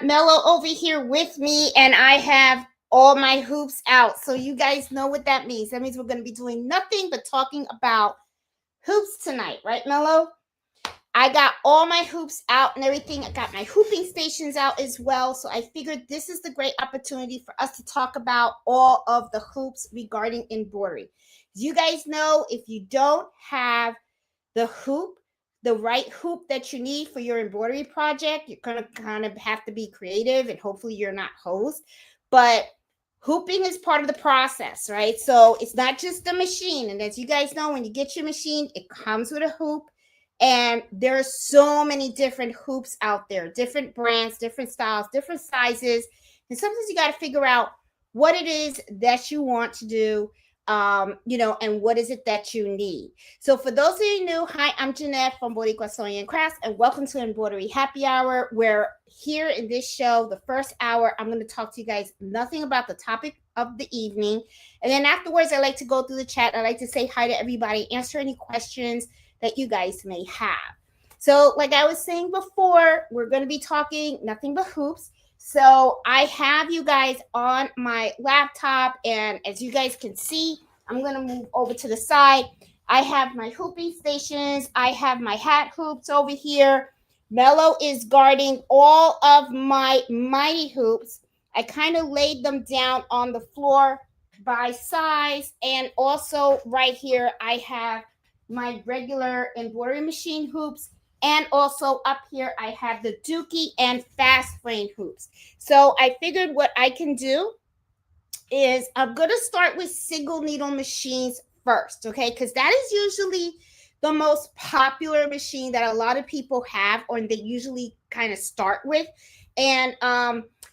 got Mello over here with me, and I have all my hoops out. So you guys know what that means. That means we're going to be doing nothing but talking about hoops tonight, right, Mello? I got all my hoops out and everything. I got my hooping stations out as well. So I figured this is the great opportunity for us to talk about all of the hoops regarding embroidery. You guys know if you don't have the hoop, the right hoop that you need for your embroidery project, you're going to kind of have to be creative, and hopefully you're not hosed. But hooping is part of the process, right? So it's not just the machine. And as you guys know, when you get your machine, it comes with a hoop. And there are so many different hoops out there, different brands, different styles, different sizes. And sometimes you got to figure out what it is that you want to do, and what is it that you need. So for those of you new, hi, I'm Jeanette from Boricua Sewing and Crafts, and welcome to Embroidery Happy Hour, where here in this show, the first hour, I'm going to talk to you guys nothing about the topic of the evening. And then afterwards, I like to go through the chat. I like to say hi to everybody, answer any questions that you guys may have. So like I was saying before, we're going to be talking nothing but hoops. So I have you guys on my laptop, and as you guys can see, I'm going to move over to the side. I have my hooping stations. I have my hat hoops over here. Mello is guarding all of my mighty hoops. I kind of laid them down on the floor by size, and also right here I have my regular embroidery machine hoops, and also up here I have the dookie and fast frame hoops. So I figured what I can do is I'm going to start with single needle machines first, okay? Because that is usually the most popular machine that a lot of people have, or they usually kind of start with. And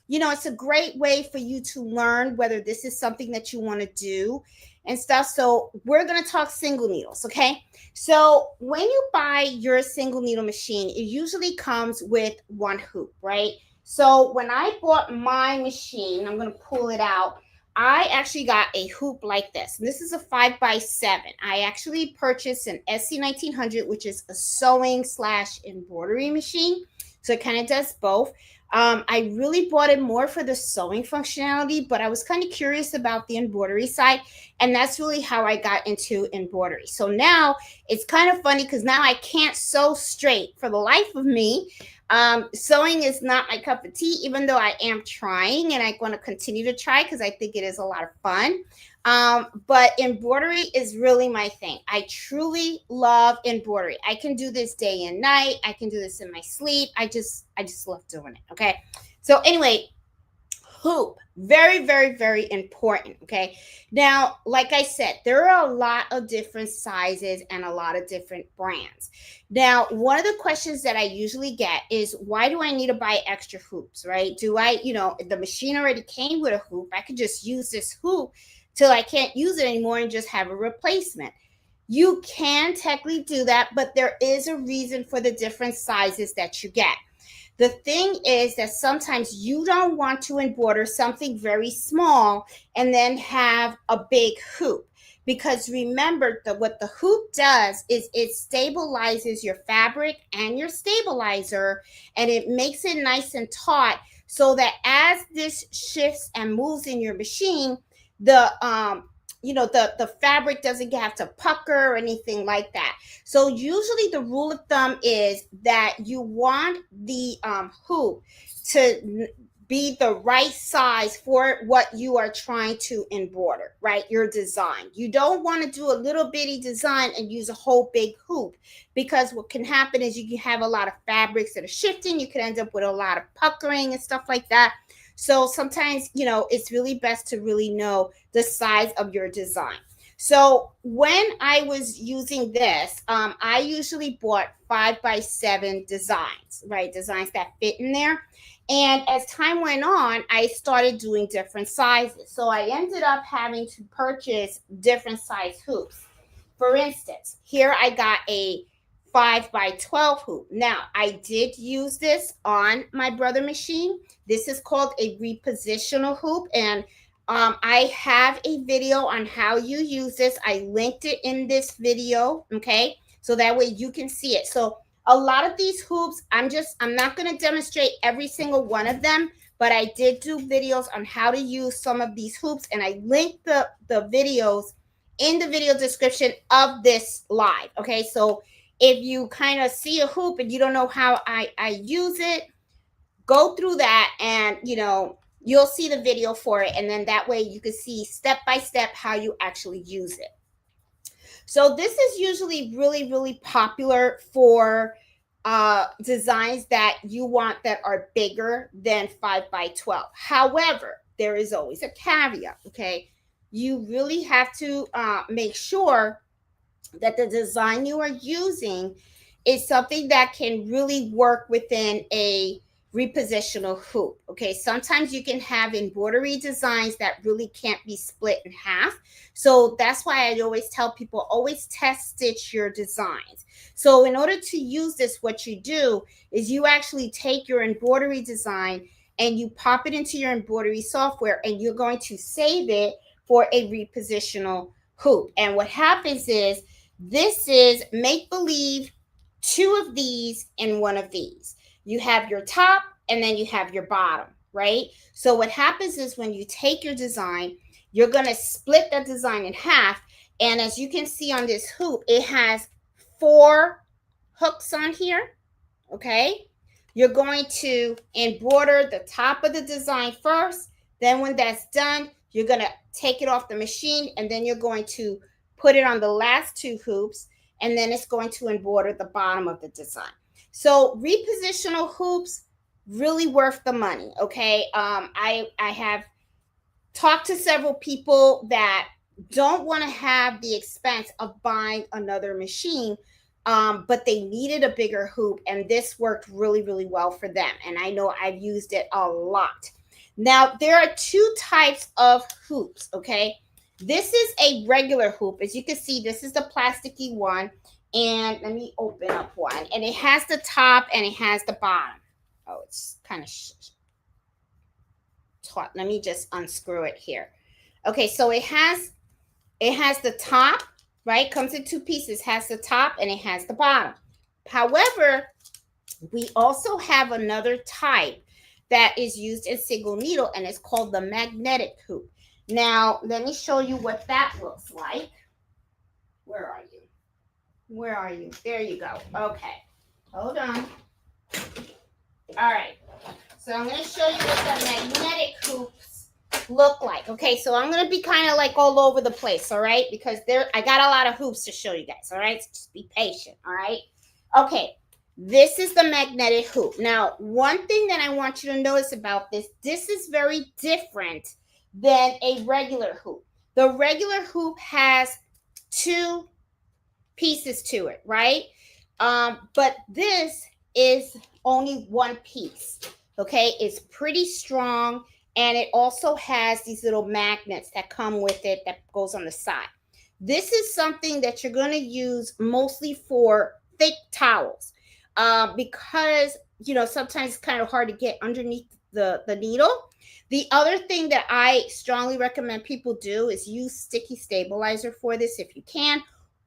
it's a great way for you to learn whether this is something that you want to do and stuff. So we're going to talk single needles, okay? So when you buy your single needle machine, it usually comes with one hoop, right? So when I bought my machine, I'm going to pull it out. I actually got a hoop like this. And this is a 5x7. I actually purchased an SC1900, which is a sewing / embroidery machine. So it kind of does both. I really bought it more for the sewing functionality, but I was kind of curious about the embroidery side, and that's really how I got into embroidery. So now it's kind of funny because now I can't sew straight for the life of me. Sewing is not my cup of tea, even though I am trying, and I want to continue to try because I think it is a lot of fun. But embroidery is really my thing. I truly love embroidery. I can do this day and night. I can do this in my sleep. I just love doing it. Okay. So anyway, hoop, very, very, very important. Okay. Now, like I said, there are a lot of different sizes and a lot of different brands. Now, one of the questions that I usually get is, why do I need to buy extra hoops, right? Do I, the machine already came with a hoop. I could just use this hoop till I can't use it anymore and just have a replacement. You can technically do that, but there is a reason for the different sizes that you get. The thing is that sometimes you don't want to embroider something very small and then have a big hoop. Because remember that what the hoop does is it stabilizes your fabric and your stabilizer, and it makes it nice and taut so that as this shifts and moves in your machine, the fabric doesn't have to pucker or anything like that. So usually the rule of thumb is that you want the hoop to be the right size for what you are trying to embroider, right? Your design. You don't want to do a little bitty design and use a whole big hoop, because what can happen is you can have a lot of fabrics that are shifting. You can end up with a lot of puckering and stuff like that. So sometimes, it's really best to really know the size of your design. So when I was using this, I usually bought 5x7 designs, right? Designs that fit in there. And as time went on, I started doing different sizes. So I ended up having to purchase different size hoops. For instance, here I got a 5x12 hoop. Now, I did use this on my brother machine. This is called a repositional hoop, and I have a video on how you use this. I linked it in this video, okay? So that way you can see it. So A lot of these hoops, I'm not going to demonstrate every single one of them, but I did do videos on how to use some of these hoops, and I linked the videos in the video description of this live. Okay, so if you kind of see a hoop and you don't know how I use it, go through that, and you'll see the video for it, and then that way you can see step by step how you actually use it. So this is usually really, really popular for designs that you want that are bigger than 5 by 12. However, there is always a caveat, okay? You really have to make sure that the design you are using is something that can really work within a repositional hoop. Okay, sometimes you can have embroidery designs that really can't be split in half. So that's why I always tell people, always test stitch your designs. So in order to use this, what you do is you actually take your embroidery design and you pop it into your embroidery software, and you're going to save it for a repositional hoop. And what happens is, this is make believe 2 of these and 1 of these. You have your top and then you have your bottom, right? So what happens is, when you take your design, you're going to split that design in half. And as you can see on this hoop, it has 4 hooks on here, okay? You're going to embroider the top of the design first. Then when that's done, you're going to take it off the machine, and then you're going to put it on the last 2 hoops, and then it's going to embroider the bottom of the design. So repositional hoops, really worth the money, okay? I have talked to several people that don't want to have the expense of buying another machine, but they needed a bigger hoop, and this worked really, really well for them. And I know I've used it a lot. Now, there are 2 types of hoops, okay? This is a regular hoop. As you can see, this is the plasticky one. And let me open up one. And it has the top and it has the bottom. Oh, it's kind of taut. Let me just unscrew it here. Okay, so it has the top, right? Comes in 2 pieces. Has the top and it has the bottom. However, we also have another type that is used in single needle, and it's called the magnetic hoop. Now, let me show you what that looks like. Where are you? Where are you? There you go. Okay. Hold on. All right. So I'm going to show you what the magnetic hoops look like. Okay, so I'm going to be kind of like all over the place, all right? Because I got a lot of hoops to show you guys, all right? So just be patient, all right? Okay. This is the magnetic hoop. Now, one thing that I want you to notice about this is very different than a regular hoop. The regular hoop has 2 pieces to it, right? But this is only 1 piece, okay? It's pretty strong, and it also has these little magnets that come with it that goes on the side. This is something that you're going to use mostly for thick towels, because sometimes it's kind of hard to get underneath the needle. The other thing that I strongly recommend people do is use sticky stabilizer for this if you can,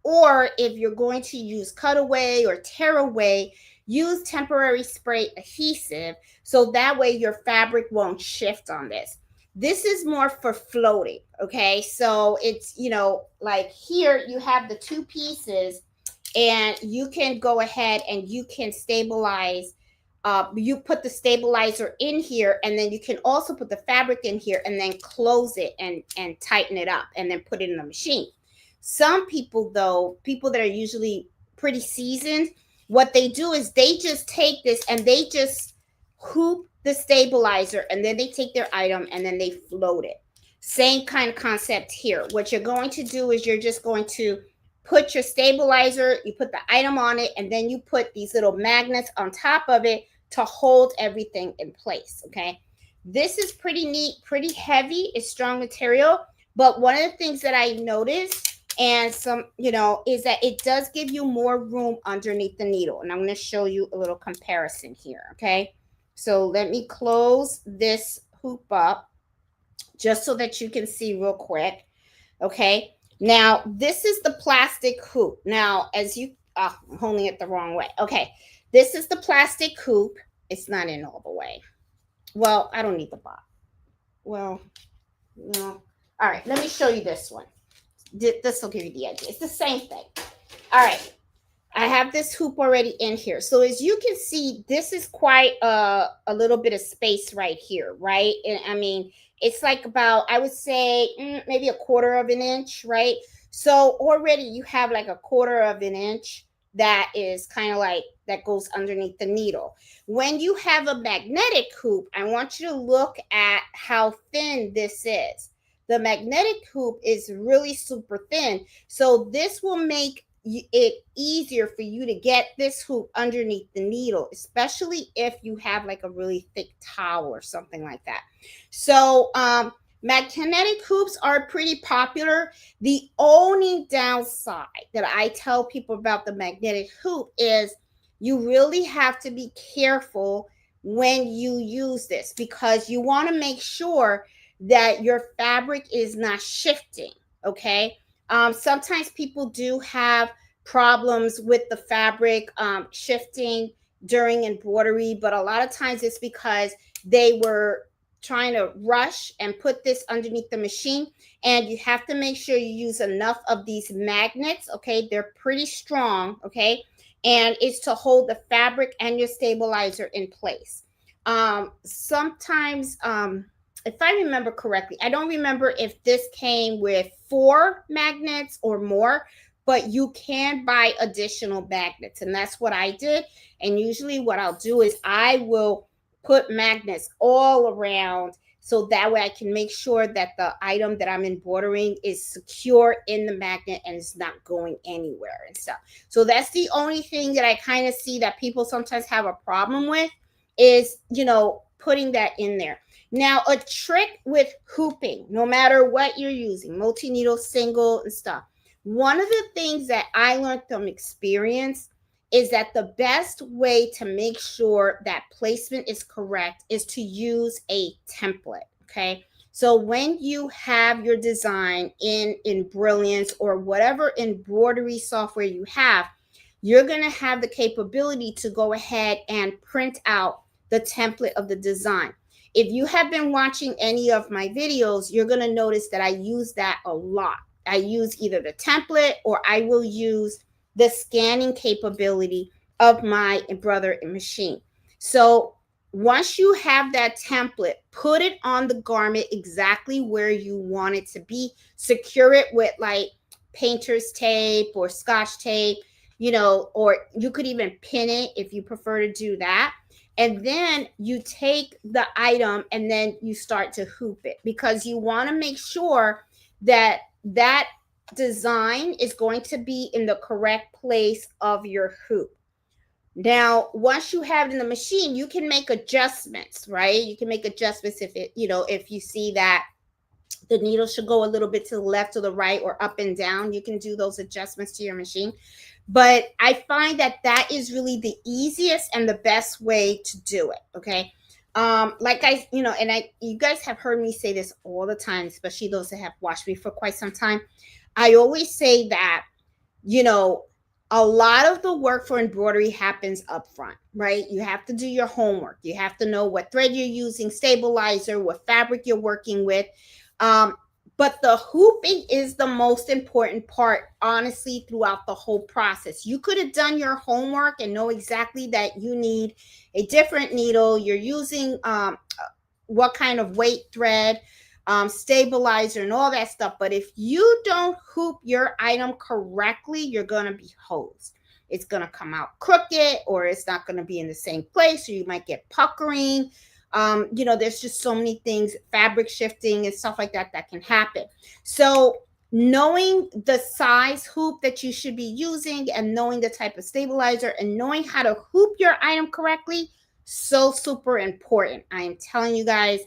or if you're going to use cutaway or tear away, use temporary spray adhesive, so that way your fabric won't shift on this. This is more for floating, okay? So it's, like here you have the 2 pieces, and you can go ahead and you can stabilize. You put the stabilizer in here, and then you can also put the fabric in here and then close it and tighten it up and then put it in the machine. Some people, though, people that are usually pretty seasoned, what they do is they just take this and they just hoop the stabilizer, and then they take their item and then they float it. Same kind of concept here. What you're going to do is you're just going to put your stabilizer, you put the item on it, and then you put these little magnets on top of it to hold everything in place, okay? This is pretty neat, pretty heavy. It's strong material, but one of the things that I noticed, and some, is that it does give you more room underneath the needle. And I'm going to show you a little comparison here, okay? So let me close this hoop up just so that you can see real quick, okay? Now, this is the plastic hoop. Now, as you Oh, I'm holding it the wrong way. Okay, this is the plastic hoop. It's not in all the way. Well, I don't need the box. Well, no. All right, let me show you this one. This will give you the idea. It's the same thing. All right, I have this hoop already in here. So as you can see, this is quite a little bit of space right here, right? And I mean, it's like about, I would say, maybe a quarter of an inch, right? So already you have like a quarter of an inch that is kind of like, that goes underneath the needle. When you have a magnetic hoop, I want you to look at how thin this is. The magnetic hoop is really super thin. So this will make it easier for you to get this hoop underneath the needle, especially if you have like a really thick towel or something like that. So magnetic hoops are pretty popular. The only downside that I tell people about the magnetic hoop is you really have to be careful when you use this, because you want to make sure that your fabric is not shifting. Okay, sometimes people do have problems with the fabric shifting during embroidery, but a lot of times it's because they were trying to rush and put this underneath the machine. And you have to make sure you use enough of these magnets. Okay, they're pretty strong. Okay, and it's to hold the fabric and your stabilizer in place. Sometimes if I remember correctly, I don't remember if this came with 4 magnets or more, but you can buy additional magnets. And that's what I did. And usually what I'll do is I will put magnets all around, so that way I can make sure that the item that I'm embroidering is secure in the magnet and it's not going anywhere and stuff. So that's the only thing that I kind of see that people sometimes have a problem with, is, putting that in there. Now, a trick with hooping, no matter what you're using, multi-needle, single, and stuff, one of the things that I learned from experience is that the best way to make sure that placement is correct is to use a template. Okay, so when you have your design in Brilliance or whatever embroidery software you have, you're going to have the capability to go ahead and print out the template of the design. If you have been watching any of my videos, you're going to notice that I use that a lot. I use either the template or I will use the scanning capability of my embroidery machine. So once you have that template, put it on the garment exactly where you want it to be. Secure it with like painter's tape or scotch tape, or you could even pin it if you prefer to do that. And then you take the item and then you start to hoop it, because you want to make sure that that design is going to be in the correct place of your hoop. Now, once you have it in the machine, you can make adjustments, right? You can make adjustments if you see that the needle should go a little bit to the left or the right or up and down. You can do those adjustments to your machine. But I find that that is really the easiest and the best way to do it. Okay. Like you guys have heard me say this all the time, especially those that have watched me for quite some time. I always say that, a lot of the work for embroidery happens up front, right? You have to do your homework. You have to know what thread you're using, stabilizer, what fabric you're working with. But the hooping is the most important part, honestly, throughout the whole process. You could have done your homework and know exactly that you need a different needle. You're using what kind of weight thread, stabilizer, and all that stuff. But if you don't hoop your item correctly, you're going to be hosed. It's going to come out crooked, or it's not going to be in the same place, or you might get puckering. There's just so many things, fabric shifting and stuff like that can happen. So knowing the size hoop that you should be using and knowing the type of stabilizer and knowing how to hoop your item correctly, so super important. I am telling you guys,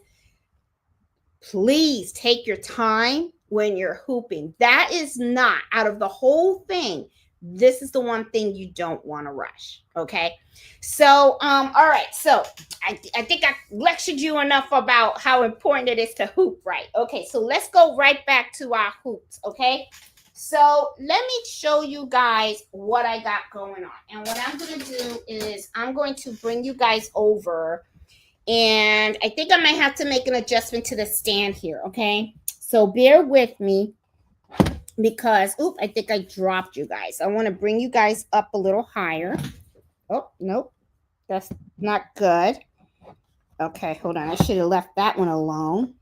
please take your time when you're hooping. That is not, out of the whole thing, this is the one thing you don't want to rush. Okay. So, all right. So I think I lectured you enough about how important it is to hoop right. Okay. So let's go right back to our hoops. Okay. So let me show you guys what I got going on. And what I'm going to do is I'm going to bring you guys over, and I think I might have to make an adjustment to the stand here, okay? So bear with me because, oop, I think I dropped you guys. I want to bring you guys up a little higher. Oh, nope, that's not good. Okay, hold on. I should have left that one alone.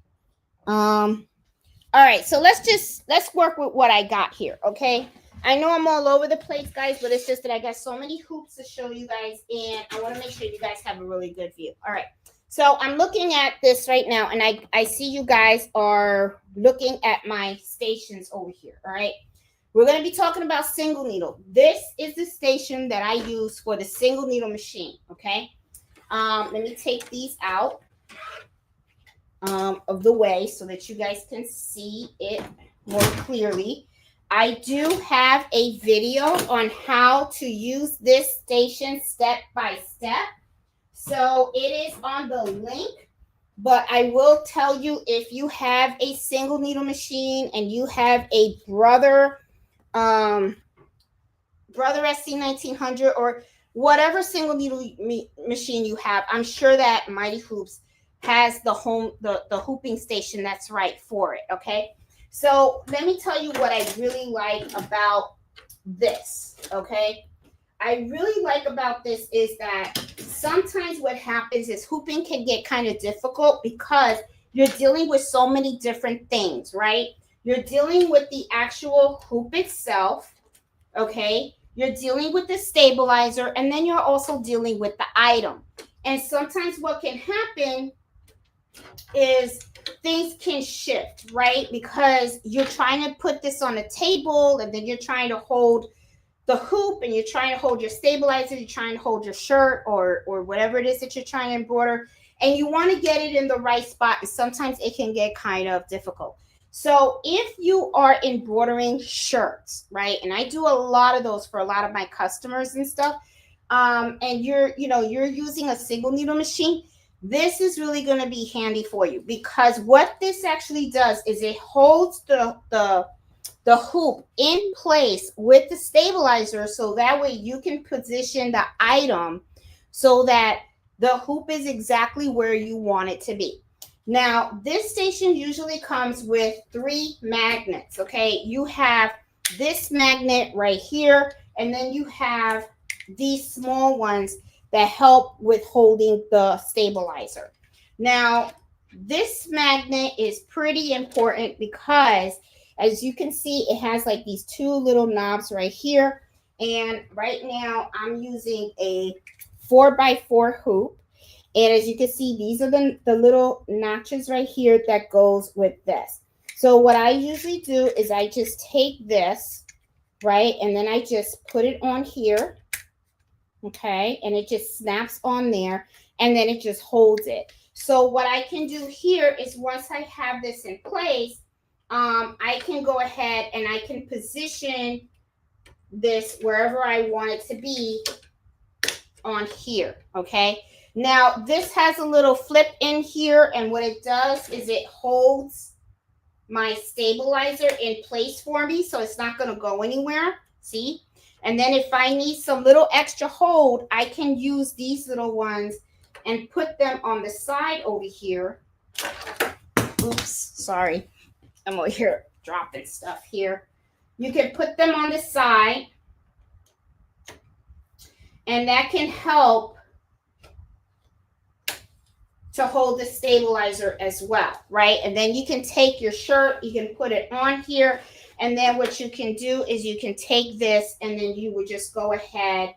All right, so let's work with what I got here, okay? I know I'm all over the place, guys, but it's just that I got so many hoops to show you guys, and I want to make sure you guys have a really good view. All right, so I'm looking at this right now, and I see you guys are looking at my stations over here, all right? We're going to be talking about single needle. This is the station that I use for the single needle machine, okay? Let me take these out of the way so that you guys can see it more clearly. I do have a video on how to use this station step by step. So it is on the link, but I will tell you, if you have a single needle machine and you have a Brother SC1900 or whatever single needle machine you have, I'm sure that Mighty Hoops has the hooping station that's right for it, okay? So let me tell you what I really like about this, okay? I really like about this is that sometimes what happens is hooping can get kind of difficult because you're dealing with so many different things, right? You're dealing with the actual hoop itself, okay? You're dealing with the stabilizer, and then you're also dealing with the item. And sometimes what can happen is things can shift, right? Because you're trying to put this on a table, and then you're trying to hold the hoop, and you're trying to hold your stabilizer, you're trying to hold your shirt or whatever it is that you're trying to embroider, and you want to get it in the right spot, and sometimes it can get kind of difficult. So if you are embroidering shirts, right, and I do a lot of those for a lot of my customers and stuff, and you're using a single needle machine, this is really going to be handy for you, because what this actually does is it holds the hoop in place with the stabilizer, so that way you can position the item so that the hoop is exactly where you want it to be. Now, this station usually comes with 3 magnets, okay? You have this magnet right here, and then you have these small ones that help with holding the stabilizer. Now, this magnet is pretty important because, as you can see, it has like these 2 little knobs right here. And right now I'm using a 4x4 hoop. And as you can see, these are the little notches right here that goes with this. So what I usually do is I just take this, right, and then I just put it on here, okay, and it just snaps on there, and then it just holds it. So what I can do here is, once I have this in place, I can go ahead and I can position this wherever I want it to be on here, okay? Now, this has a little flip in here, and what it does is it holds my stabilizer in place for me, so it's not going to go anywhere, see? And then if I need some little extra hold, I can use these little ones and put them on the side over here. Oops, sorry. I'm over here dropping stuff here. You can put them on the side, and that can help to hold the stabilizer as well, right? And then you can take your shirt, you can put it on here, and then what you can do is you can take this, and then you would just go ahead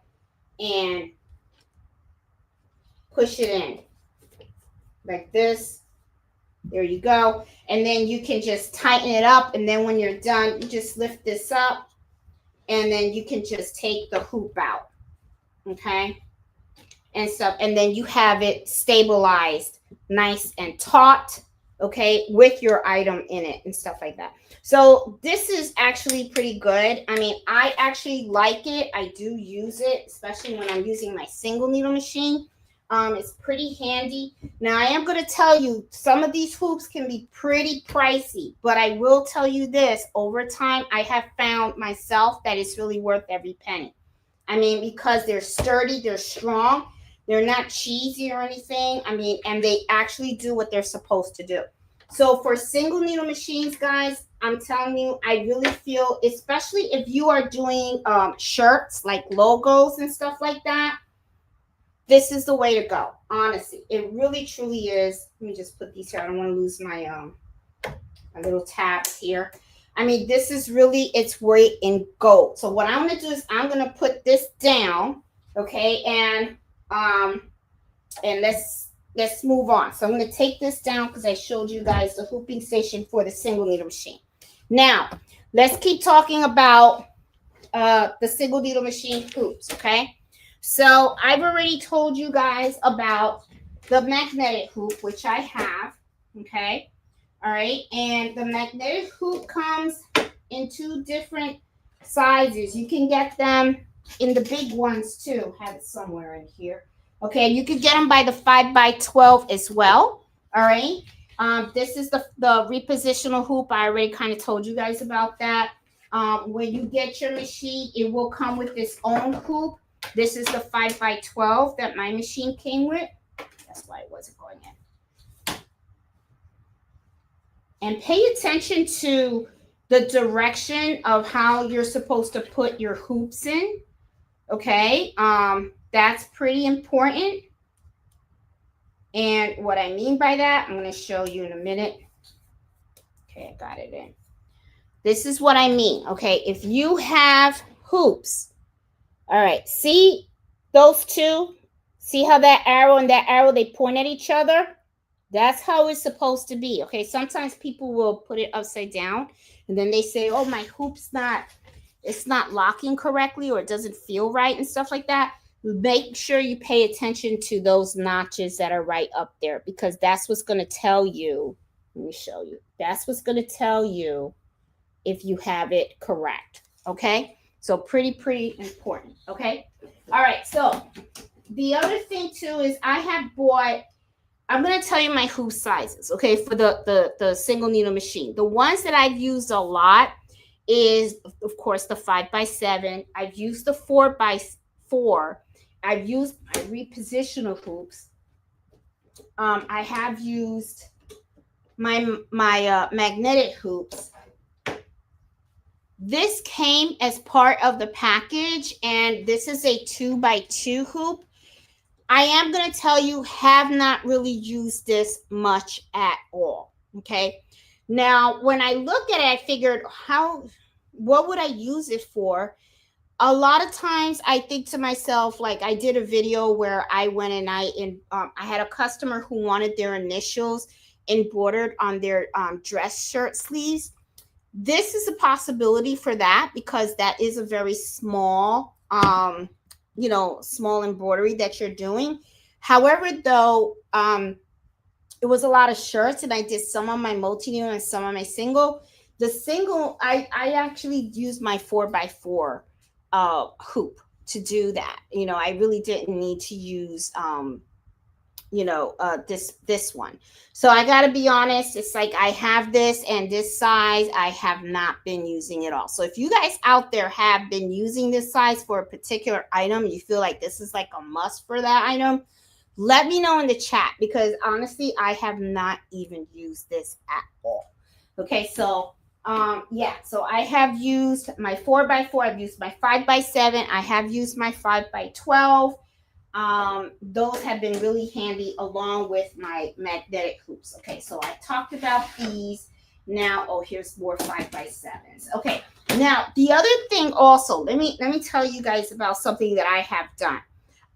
and push it in like this. There you go. And then you can just tighten it up, and then when you're done, you just lift this up, and then you can just take the hoop out, okay, and stuff, and then you have it stabilized nice and taut, okay, with your item in it and stuff like that. So this is actually pretty good. I mean, I actually like it. I do use it, especially when I'm using my single needle machine. It's pretty handy. Now, I am going to tell you, some of these hoops can be pretty pricey, but I will tell you this, over time, I have found myself that it's really worth every penny. I mean, because they're sturdy, they're strong, they're not cheesy or anything. I mean, and they actually do what they're supposed to do. So for single needle machines, guys, I'm telling you, I really feel, especially if you are doing shirts like logos and stuff like that, this is the way to go. Honestly, it really truly is. Let me just put these here. I don't want to lose my little tabs here. I mean, this is really its weight in gold. So what I'm going to do is I'm going to put this down, okay, and let's move on. So I'm going to take this down because I showed you guys the hooping station for the single needle machine. Now, let's keep talking about the single needle machine hoops, okay? So I've already told you guys about the magnetic hoop, which I have, okay? All right, and the magnetic hoop comes in 2 different sizes. You can get them in the big ones too. I have it somewhere in here. Okay, you could get them by the 5x12 as well. All right, this is the repositional hoop. I already kind of told you guys about that. When you get your machine, it will come with its own hoop. This is the 5x12 that my machine came with. That's why it wasn't going in. And pay attention to the direction of how you're supposed to put your hoops in. Okay, that's pretty important. And what I mean by that, I'm going to show you in a minute. Okay, I got it in. This is what I mean. Okay, if you have hoops, all right, see those two? See how that arrow and that arrow, they point at each other? That's how it's supposed to be. Okay, sometimes people will put it upside down and then they say, oh, my hoop's it's not locking correctly, or it doesn't feel right and stuff like that. Make sure you pay attention to those notches that are right up there, because that's what's going to tell you. Let me show you. That's what's going to tell you if you have it correct. Okay, so pretty important. Okay, all right, so the other thing too is I have bought, I'm going to tell you my hoop sizes, okay, for the single needle machine. The ones that I've used a lot is, of course, the 5x7. I've used the 4x4. I've used my repositional hoops. I have used my magnetic hoops. This came as part of the package, and this is a 2x2 hoop. I am going to tell you, have not really used this much at all. Okay. Now, when I look at it, I figured, what would I use it for? A lot of times I think to myself, like I did a video where I went and I had a customer who wanted their initials embroidered on their dress shirt sleeves. This is a possibility for that, because that is a very small, small embroidery that you're doing. However, though, it was a lot of shirts, and I did some on my multi-needle and some on my single. The single, I actually used my 4x4 hoop to do that. I really didn't need to use this one. So I got to be honest, it's like I have this, and this size I have not been using it all. So if you guys out there have been using this size for a particular item, you feel like this is like a must for that item, let me know in the chat, because honestly, I have not even used this at all. Okay, so so I have used my 4x4, I've used my 5x7, I have used my 5x12. Those have been really handy, along with my magnetic hoops. Okay, so I talked about these. Now, here's more 5x7s. Okay, now the other thing also, let me tell you guys about something that I have done.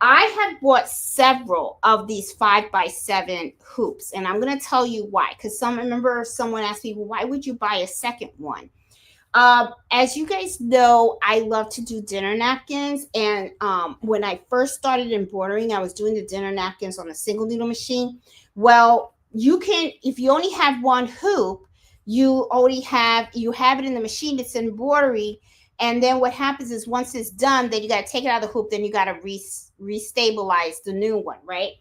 I have bought several of these 5x7 hoops, and I'm going to tell you why. Because remember someone asked me, well, why would you buy a second one? As you guys know, I love to do dinner napkins. And when I first started embroidering, I was doing the dinner napkins on a single needle machine. Well, you can, if you only have one hoop, you have it in the machine, it's embroidery, And then what happens is once it's done, then you got to take it out of the hoop. Then you got to restabilize the new one, right?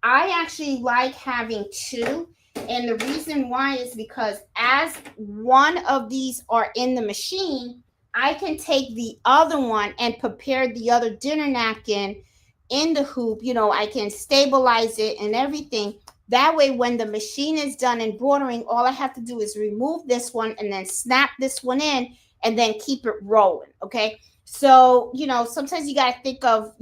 I actually like having two. And the reason why is because as one of these are in the machine, I can take the other one and prepare the other dinner napkin in the hoop. I can stabilize it and everything. That way, when the machine is done embroidering, all I have to do is remove this one and then snap this one in and then keep it rolling. Okay. So, sometimes you got to think of,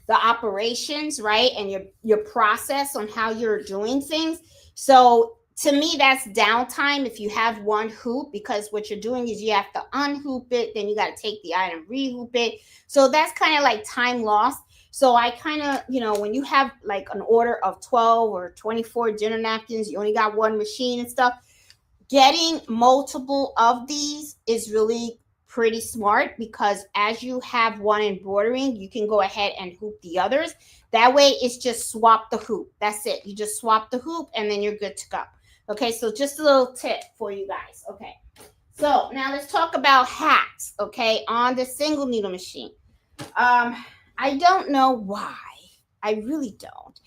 the operations, right? And your process on how you're doing things. So to me, that's downtime if you have one hoop, because what you're doing is you have to unhoop it, then you got to take the item, rehoop it. So that's kind of like time lost. So I kind of, when you have like an order of 12 or 24 dinner napkins, you only got one machine and stuff, getting multiple of these is really pretty smart, because as you have one embroidering, you can go ahead and hoop the others. That way it's just swap the hoop. That's it. You just swap the hoop and then you're good to go. Okay, so just a little tip for you guys. Okay, so now let's talk about hats, okay, on the single needle machine. I don't know why. I really don't.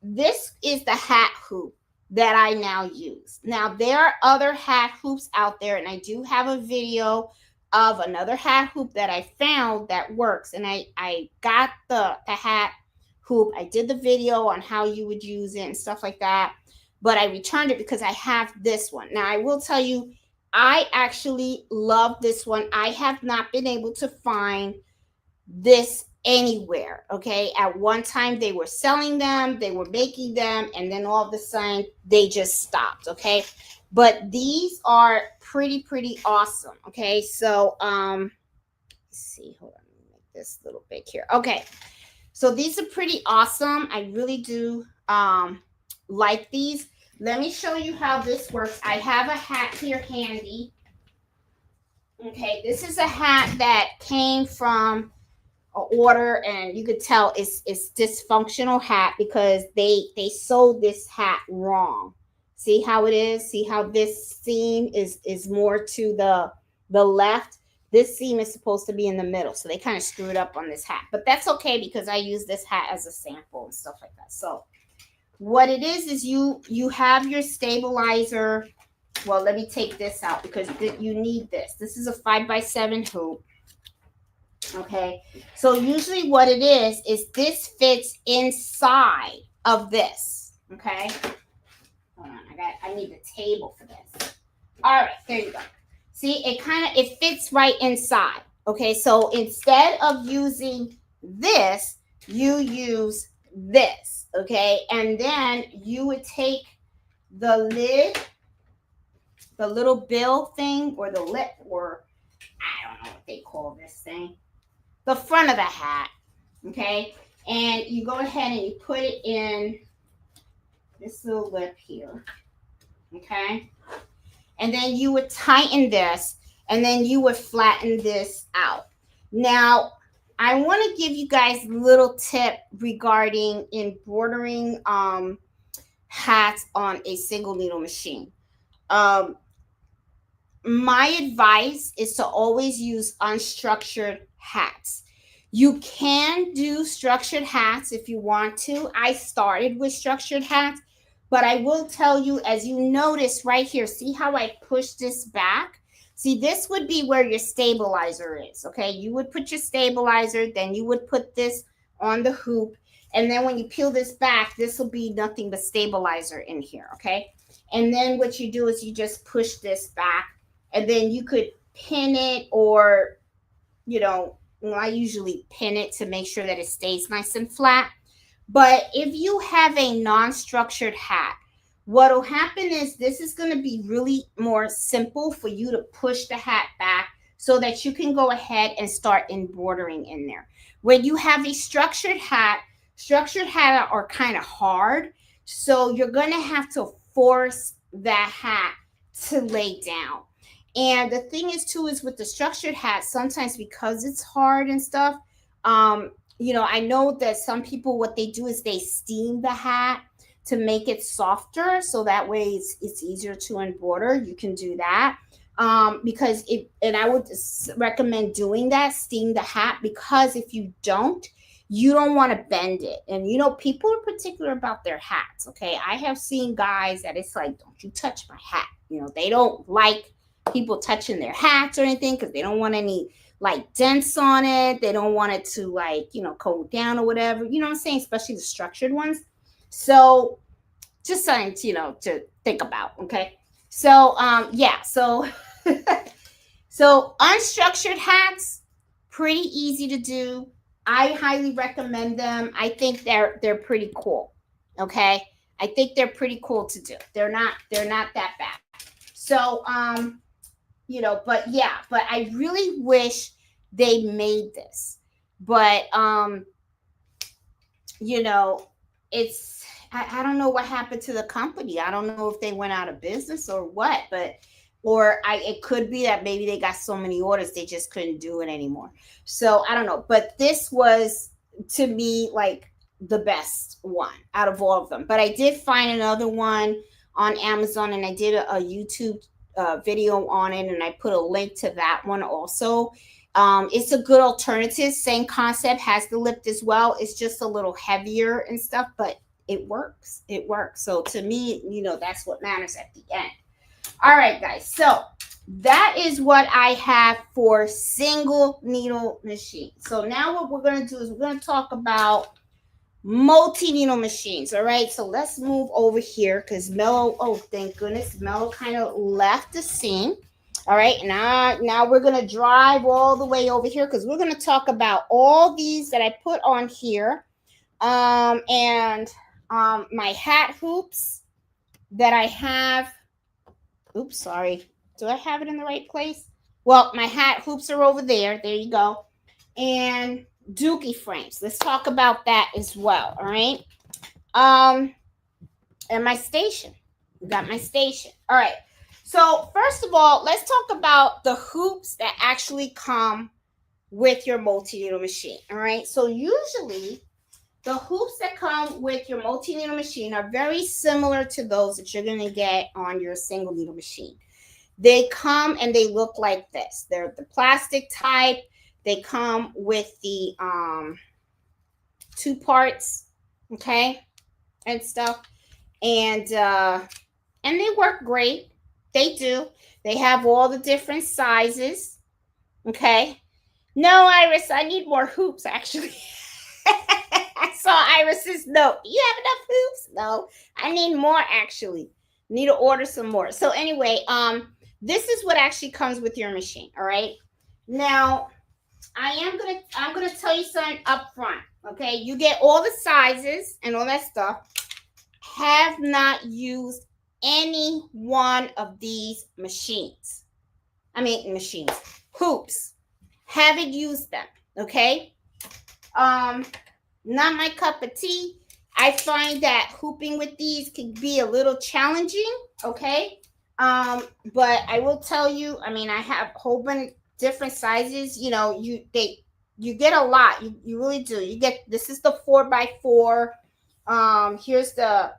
This is the hat hoop that I now use. Now, there are other hat hoops out there, and I do have a video of another hat hoop that I found that works. And I got the hat hoop. I did the video on how you would use it and stuff like that, but I returned it because I have this one. Now, I will tell you, I actually love this one. I have not been able to find this anywhere. Okay, at one time they were selling them, they were making them, and then all of a sudden they just stopped. Okay, but these are pretty awesome. Okay, so let's see, hold on, let me make this a little big here. Okay, so these are pretty awesome. I really do like these. Let me show you how this works. I have a hat here handy. Okay, this is a hat that came from order, and you could tell it's dysfunctional hat because they sold this hat wrong. See how it is? See how this seam is more to the left? This seam is supposed to be in the middle, so they kind of screwed up on this hat, but that's okay because I use this hat as a sample and stuff like that. So what it is you have your stabilizer. Well, let me take this out because you need this. This is a 5x7 hoop. Okay, so usually what it is this fits inside of this. Okay, hold on, I need the table for this. All right, there you go. See, it fits right inside. Okay, so instead of using this, you use this. Okay, and then you would take the lid, the little bill thing, or the lip, or I don't know what they call this thing, the front of the hat, okay? And you go ahead and you put it in this little lip here, okay? And then you would tighten this, and then you would flatten this out. Now, I want to give you guys a little tip regarding embroidering hats on a single needle machine. My advice is to always use unstructured hats. You can do structured hats if you want to. I started with structured hats, but I will tell you, as you notice right here, see how I push this back? See, this would be where your stabilizer is, okay? You would put your stabilizer, then you would put this on the hoop, and then when you peel this back, this will be nothing but stabilizer in here, okay? And then what you do is you just push this back, and then you could pin it, or, I usually pin it to make sure that it stays nice and flat. But if you have a non-structured hat, what will happen is this is going to be really more simple for you to push the hat back so that you can go ahead and start embroidering in there. When you have a structured hat are kind of hard. So you're going to have to force that hat to lay down. And the thing is too, is with the structured hat, sometimes because it's hard and stuff, I know that some people, what they do is they steam the hat to make it softer, so that way it's easier to embroider. You can do that. because and I would recommend doing that, steam the hat, because if you don't, you don't want to bend it. And you know, people are particular about their hats. Okay, I have seen guys that it's like, don't you touch my hat. You know, they don't like people touching their hats or anything because they don't want any like dents on it. They don't want it to, like, you know, go down or whatever. You know what I'm saying? Especially the structured ones. So just something to, you know, to think about. Okay. So yeah, so so unstructured hats, pretty easy to do. I highly recommend them. I think they're pretty cool. Okay. I think they're pretty cool to do. They're not that bad. So you know, but yeah, but I really wish they made this. But you know, it's I don't know what happened to the company. I don't know if they went out of business or what, but or it could be that maybe they got so many orders they just couldn't do it anymore. So I don't know, but this was, to me, like the best one out of all of them. But I did find another one on Amazon, and I did a YouTube video on it, and I put a link to that one also. It's a good alternative. Same concept, has the lift as well. It's just a little heavier and stuff, but it works. It works. So to me, you know, that's what matters at the end. All right, guys. So that is what I have for single needle machine. So now what we're going to do is we're going to talk about multi-needle machines. All right, so let's move over here because Mello, oh thank goodness, Mello kind of left the scene. All right, now we're gonna drive all the way over here because we're gonna talk about all these that I put on here, and my hat hoops that I have. Oops, sorry. Do I have it in the right place? Well, my hat hoops are over there. There you go. And dookie frames. Let's talk about that as well. All right. And my station. We got my station. All right. So first of all, let's talk about the hoops that actually come with your multi-needle machine. All right. So usually the hoops that come with your multi-needle machine are very similar to those that you're going to get on your single needle machine. They come and they look like this. They're the plastic type. They come with the 2 parts, okay, and stuff, and they work great. They do. They have all the different sizes, okay. No, Iris, I need more hoops, actually. I saw Iris's note. You have enough hoops? No, I need more, actually. Need to order some more. So anyway, this is what actually comes with your machine. All right. Now, I'm gonna tell you something up front. Okay, you get all the sizes and all that stuff. Have not used any one of these machines. Hoops. Haven't used them. Okay. Not my cup of tea. I find that hooping with these can be a little challenging. Okay. But I will tell you, I mean, I have a whole bunch of different sizes. You know, you get a lot. You really do. You get, this is the 4x4. Here's the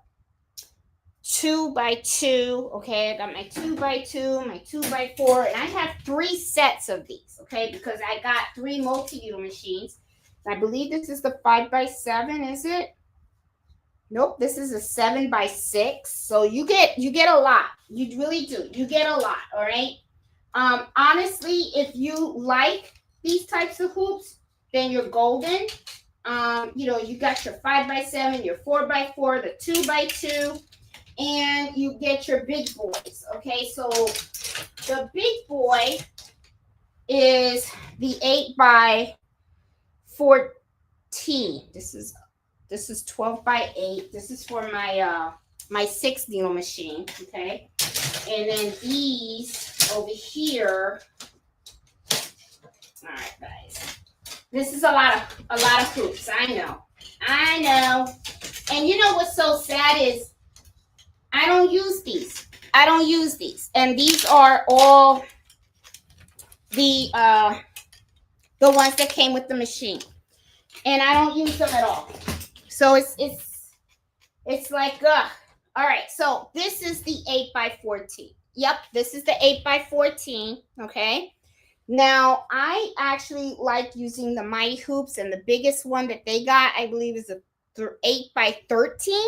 2x2. Okay, I got my 2x2, my 2x4, and I have 3 sets of these. Okay, because I got 3 multi-needle machines. I believe this is the 5x7. Is it? Nope, this is a 7x6. So you get a lot. You really do. You get a lot. All right. Honestly, if you like these types of hoops, then you're golden. You know, you got your 5x7, your 4x4, the 2x2, and you get your big boys. Okay, so the big boy is the 8x14. This is 12x8. This is for my my 6 needle machine. Okay, and then these over here. All right, guys. This is a lot of hoops. I know. And you know what's so sad is I don't use these. And these are all the ones that came with the machine. And I don't use them at all. So it's like, all right. So this is the 8x14. Yep, this is the 8x14. Okay. Now, I actually like using the Mighty Hoops, and the biggest one that they got, I believe, is a 8x13.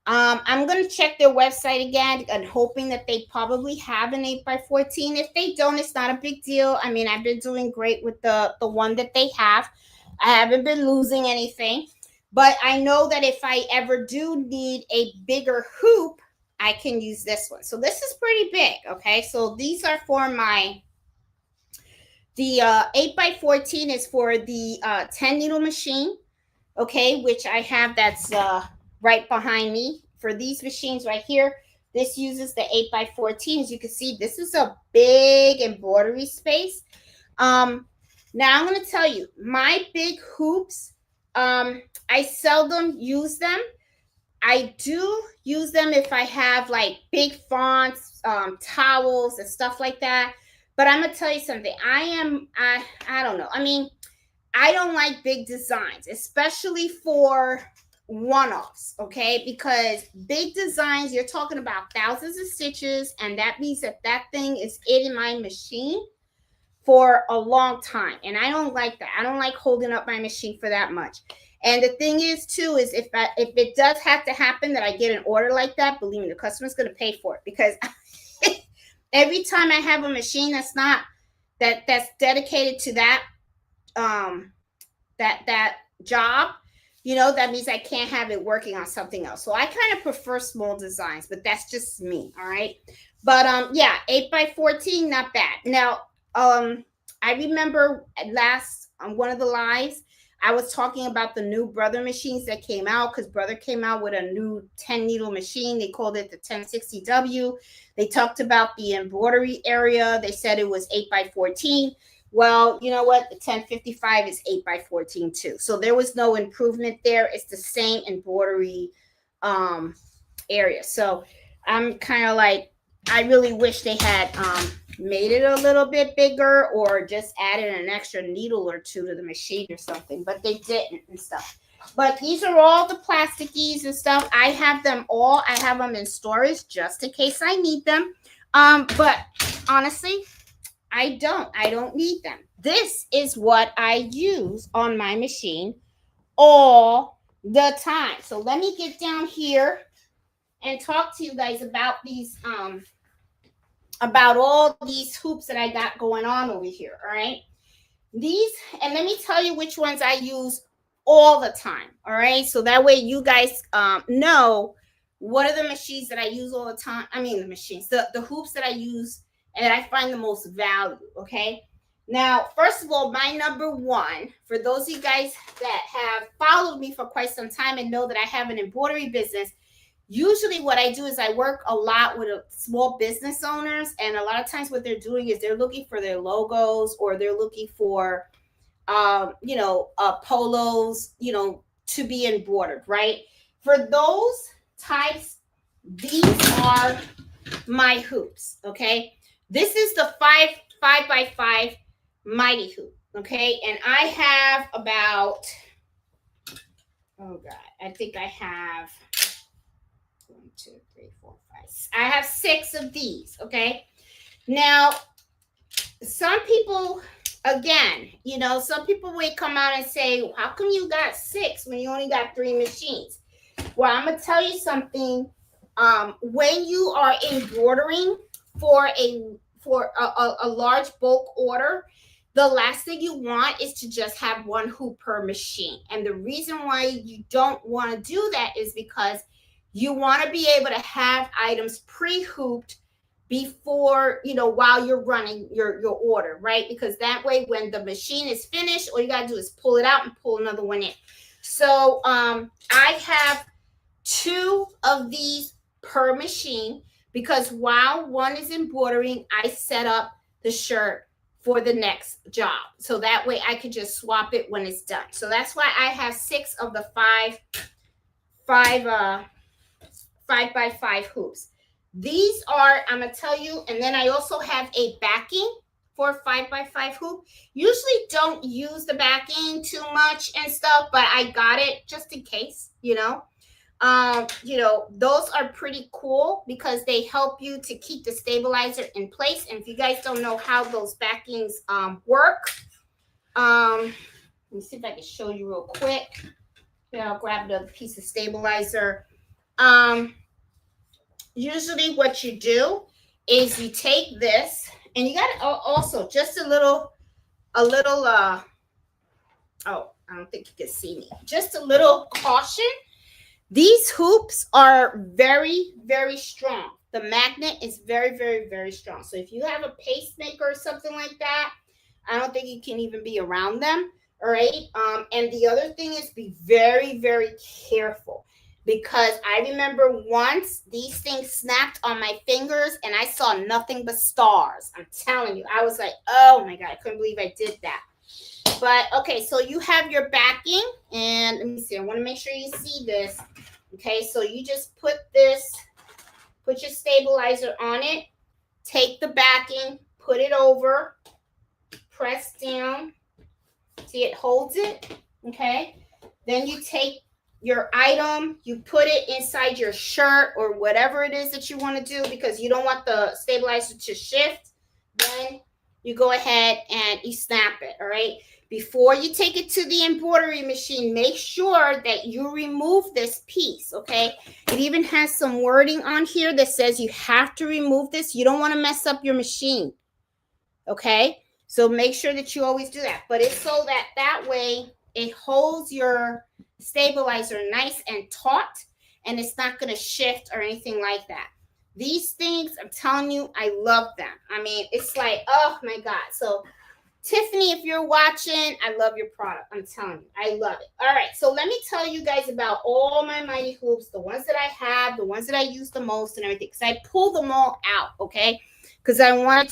I'm going to check their website again and hoping that they probably have an 8x14. If they don't, it's not a big deal. I mean, I've been doing great with the one that they have. I haven't been losing anything. But I know that if I ever do need a bigger hoop, I can use this one. So this is pretty big, okay? So these are for the 8x14 is for the 10 needle machine, okay, which I have that's right behind me. For these machines right here, this uses the 8x14. As you can see, this is a big embroidery space. Now I'm going to tell you, my big hoops, I seldom use them. I do use them if I have like big fonts, towels and stuff like that. But I'm gonna tell you something. I don't know. I mean, I don't like big designs, especially for one-offs, okay? Because big designs, you're talking about thousands of stitches, and that means that that thing is in my machine for a long time, and I don't like that. I don't like holding up my machine for that much. And the thing is too is if it does have to happen that I get an order like that, believe me, the customer's going to pay for it, because every time I have a machine that's not that's dedicated to that that job, you know, that means I can't have it working on something else. So I kind of prefer small designs, but that's just me. All right. But yeah, 8x14, not bad. Now, I remember last on one of the lives, I was talking about the new Brother machines that came out, because Brother came out with a new 10 needle machine. They called it the 1060W. They talked about the embroidery area. They said it was 8x14. Well, you know what? The 1055 is 8x14 too. So there was no improvement there. It's the same embroidery area. So I'm kind of like, I really wish they had made it a little bit bigger, or just added an extra needle or two to the machine or something, but they didn't and stuff. But these are all the plasticies and stuff. I have them all. I have them in storage just in case I need them. But honestly, I don't need them. This is what I use on my machine all the time. So let me get down here and talk to you guys about these about all these hoops that I got going on over here. All right, these, and let me tell you which ones I use all the time. All right, so that way you guys know what are the machines that I use all the time. I mean, the machines, the hoops that I use and I find the most value. Okay, now first of all, my number one, for those of you guys that have followed me for quite some time and know that I have an embroidery business, usually what I do is I work a lot with small business owners, and a lot of times what they're doing is they're looking for their logos, or they're looking for polos, to be embroidered, right? For those types, these are my hoops. Okay, this is the 5x5 mighty hoop. Okay, and I have about, oh god, I think I have 1, 2, 3, 4, 5. I have 6 of these. Okay. Now, some people, again, some people will come out and say, how come you got 6 when you only got 3 machines? Well, I'm going to tell you something. When you are embroidering for a large bulk order, the last thing you want is to just have 1 hoop per machine. And the reason why you don't want to do that is because you want to be able to have items pre-hooped before, while you're running your order, right? Because that way, when the machine is finished, all you got to do is pull it out and pull another one in. So I have 2 of these per machine, because while one is embroidering, I set up the shirt for the next job. So that way I could just swap it when it's done. So that's why I have 6 of the 5x5 hoops. These are, I'm gonna tell you, and then I also have a backing for 5x5 hoop. Usually don't use the backing too much and stuff, but I got it just in case, You know, those are pretty cool because they help you to keep the stabilizer in place. And if you guys don't know how those backings work, let me see if I can show you real quick. Yeah, I'll grab another piece of stabilizer. Usually what you do is you take this and you got to also just a little oh, I don't think you can see me. Just a little caution. These hoops are very, very strong. The magnet is very, very, very strong. So if you have a pacemaker or something like that, I don't think you can even be around them. All right. And the other thing is be very, very careful, because I remember once these things snapped on my fingers and I saw nothing but stars. I'm telling you, I was like, oh my God, I couldn't believe I did that. But okay, so you have your backing, and let me see, I want to make sure you see this. Okay, so you just put your stabilizer on it, take the backing, put it over, press down. See, it holds it. Okay, then you take your item, you put it inside your shirt or whatever it is that you want to do, because you don't want the stabilizer to shift. Then you go ahead and you snap it. All right, before you take it to the embroidery machine, make sure that you remove this piece. Okay, it even has some wording on here that says you have to remove this. You don't want to mess up your machine. Okay, so make sure that you always do that. But it's so that way it holds your stabilizer nice and taut, and it's not going to shift or anything like that. These things, I'm telling you, I love them. I mean, it's like, oh my God. So Tiffany, if you're watching, I love your product. I'm telling you, I love it. All right, so let me tell you guys about all my mighty hoops, the ones that I have, the ones that I use the most and everything, because I pull them all out, okay? Because I wanted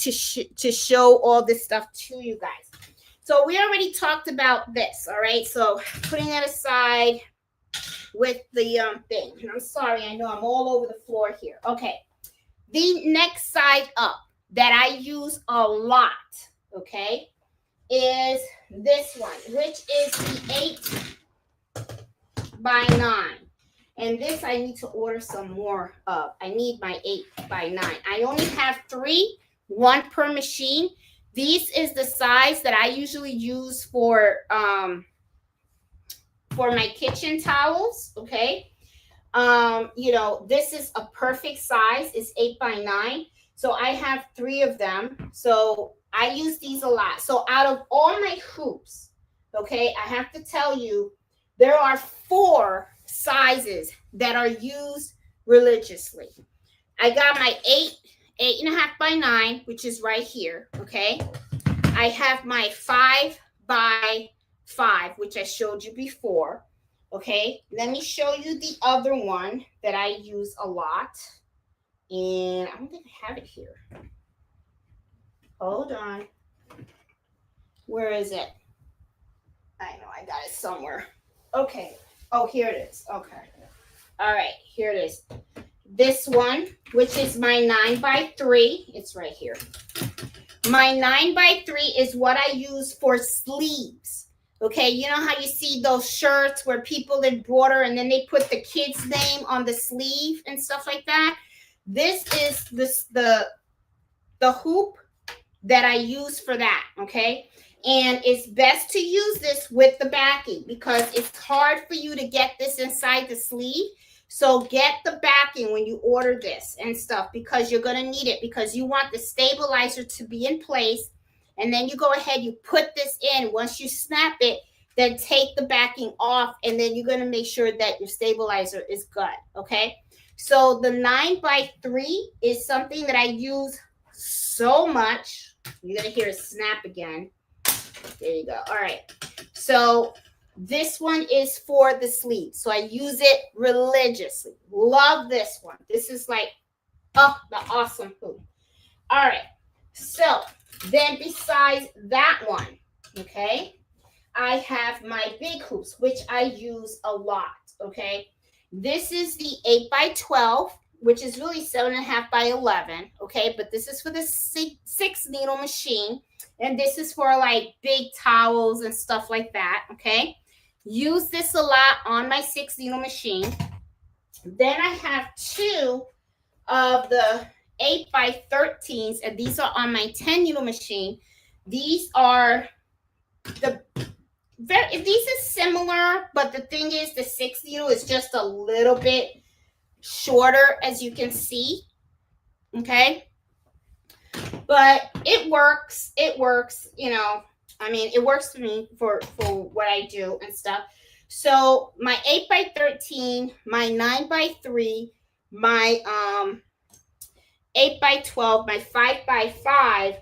to show all this stuff to you guys. So we already talked about this, all right? So putting that aside with the thing. And I'm sorry, I know I'm all over the floor here. Okay, the next side up that I use a lot, okay, is this one, which is the 8x9. And this I need to order some more of. I need my 8x9. I only have 3, 1 per machine. This is the size that I usually use for my kitchen towels, okay? You know, this is a perfect size. It's 8x9. So I have 3 of them. So I use these a lot. So out of all my hoops, okay, I have to tell you, there are 4 sizes that are used religiously. I got my 8.5x9, which is right here, okay? I have my 5x5, which I showed you before, okay? Let me show you the other one that I use a lot. And I don't think I have it here. Hold on. Where is it? I know I got it somewhere. Okay. Oh, here it is. Okay. All right. Here it is. This one, which is my 9x3. It's right here. My 9x3 is what I use for sleeves. Okay. You know how you see those shirts where people embroider and then they put the kid's name on the sleeve and stuff like that? This is the hoop that I use for that, okay? And it's best to use this with the backing because it's hard for you to get this inside the sleeve. So get the backing when you order this and stuff, because you're going to need it, because you want the stabilizer to be in place. And then you go ahead, you put this in. Once you snap it, then take the backing off, and then you're going to make sure that your stabilizer is good, okay? So the 9x3 is something that I use so much. You're going to hear it snap again. There you go. All right. So this one is for the sleeve. So I use it religiously. Love this one. This is like, oh, the awesome hoop. All right. So then besides that one, okay, I have my big hoops, which I use a lot, okay? This is the 8x12, which is really 7.5x11, okay? But this is for the 6 needle machine. And this is for like big towels and stuff like that, okay? Use this a lot on my 6 needle machine. Then I have two of the 8x13s, and these are on my 10 needle machine. These are the these are similar, but the thing is the 6 needle is just a little bit shorter, as you can see. Okay, but it works. It works, you know. I mean, it works for me for what I do and stuff. So my 8x13, my 9x3, my 8x12, my 5x5,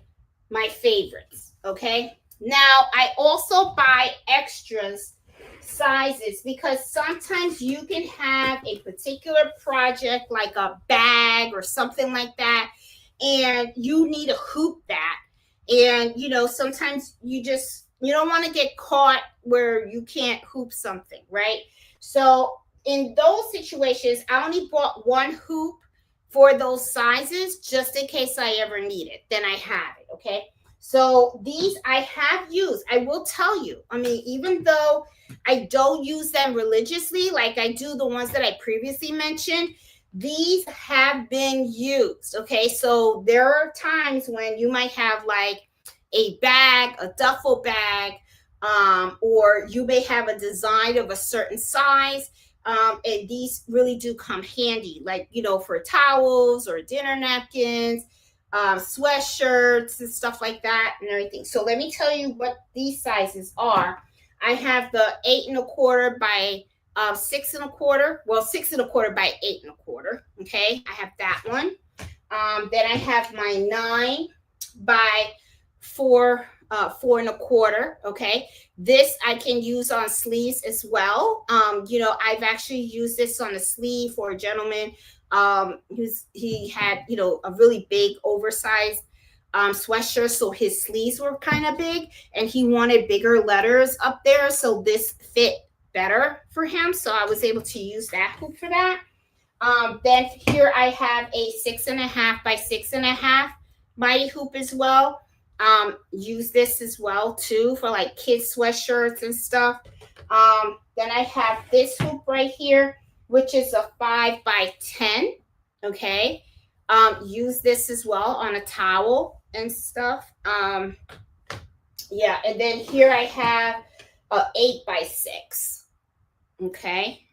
my favorites. Okay. Now I also buy extras sizes because sometimes you can have a particular project like a bag or something like that, and you need to hoop that. And you know, sometimes you don't want to get caught where you can't hoop something, right? So in those situations, I only bought one hoop for those sizes just in case I ever need it. Then I have it. Okay. So these I have used. I will tell you. I mean, even though I don't use them religiously like I do the ones that I previously mentioned, these have been used. Okay. So there are times when you might have like a bag, a duffel bag, or you may have a design of a certain size. And these really do come handy, like, you know, for towels or dinner napkins, sweatshirts and stuff like that and everything. So let me tell you what these sizes are. I have the 8 1/4 by 6 1/4. Well, 6 1/4 by 8 1/4. Okay, I have that one. Then I have my 9 by 4 1/4. Okay, this I can use on sleeves as well. You know, I've actually used this on a sleeve for a gentleman. He had, you know, a really big oversized sweatshirt, so his sleeves were kind of big, and he wanted bigger letters up there, so this fit better for him. So I was able to use that hoop for that. Then here I have a 6 1/2 by 6 1/2 mighty hoop as well. Use this as well too for like kids sweatshirts and stuff. Then I have this hoop right here, which is a 5 by 10. Okay. Use this as well on a towel and stuff. Yeah, and then here I have a 8 by 6. Okay.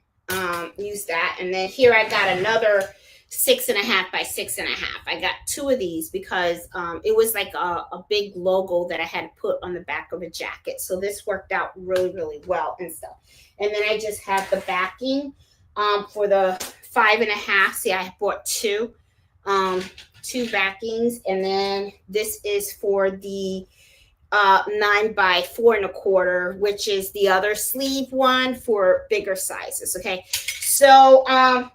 Use that. And then here I got another 6 1/2 by 6 1/2. I got two of these because it was like a big logo that I had to put on the back of a jacket. So this worked out really, really well and stuff. And then I just have the backing for the 5 1/2. See, I bought two backings, and then this is for the 9 by 4 1/4, which is the other sleeve one for bigger sizes. Okay, so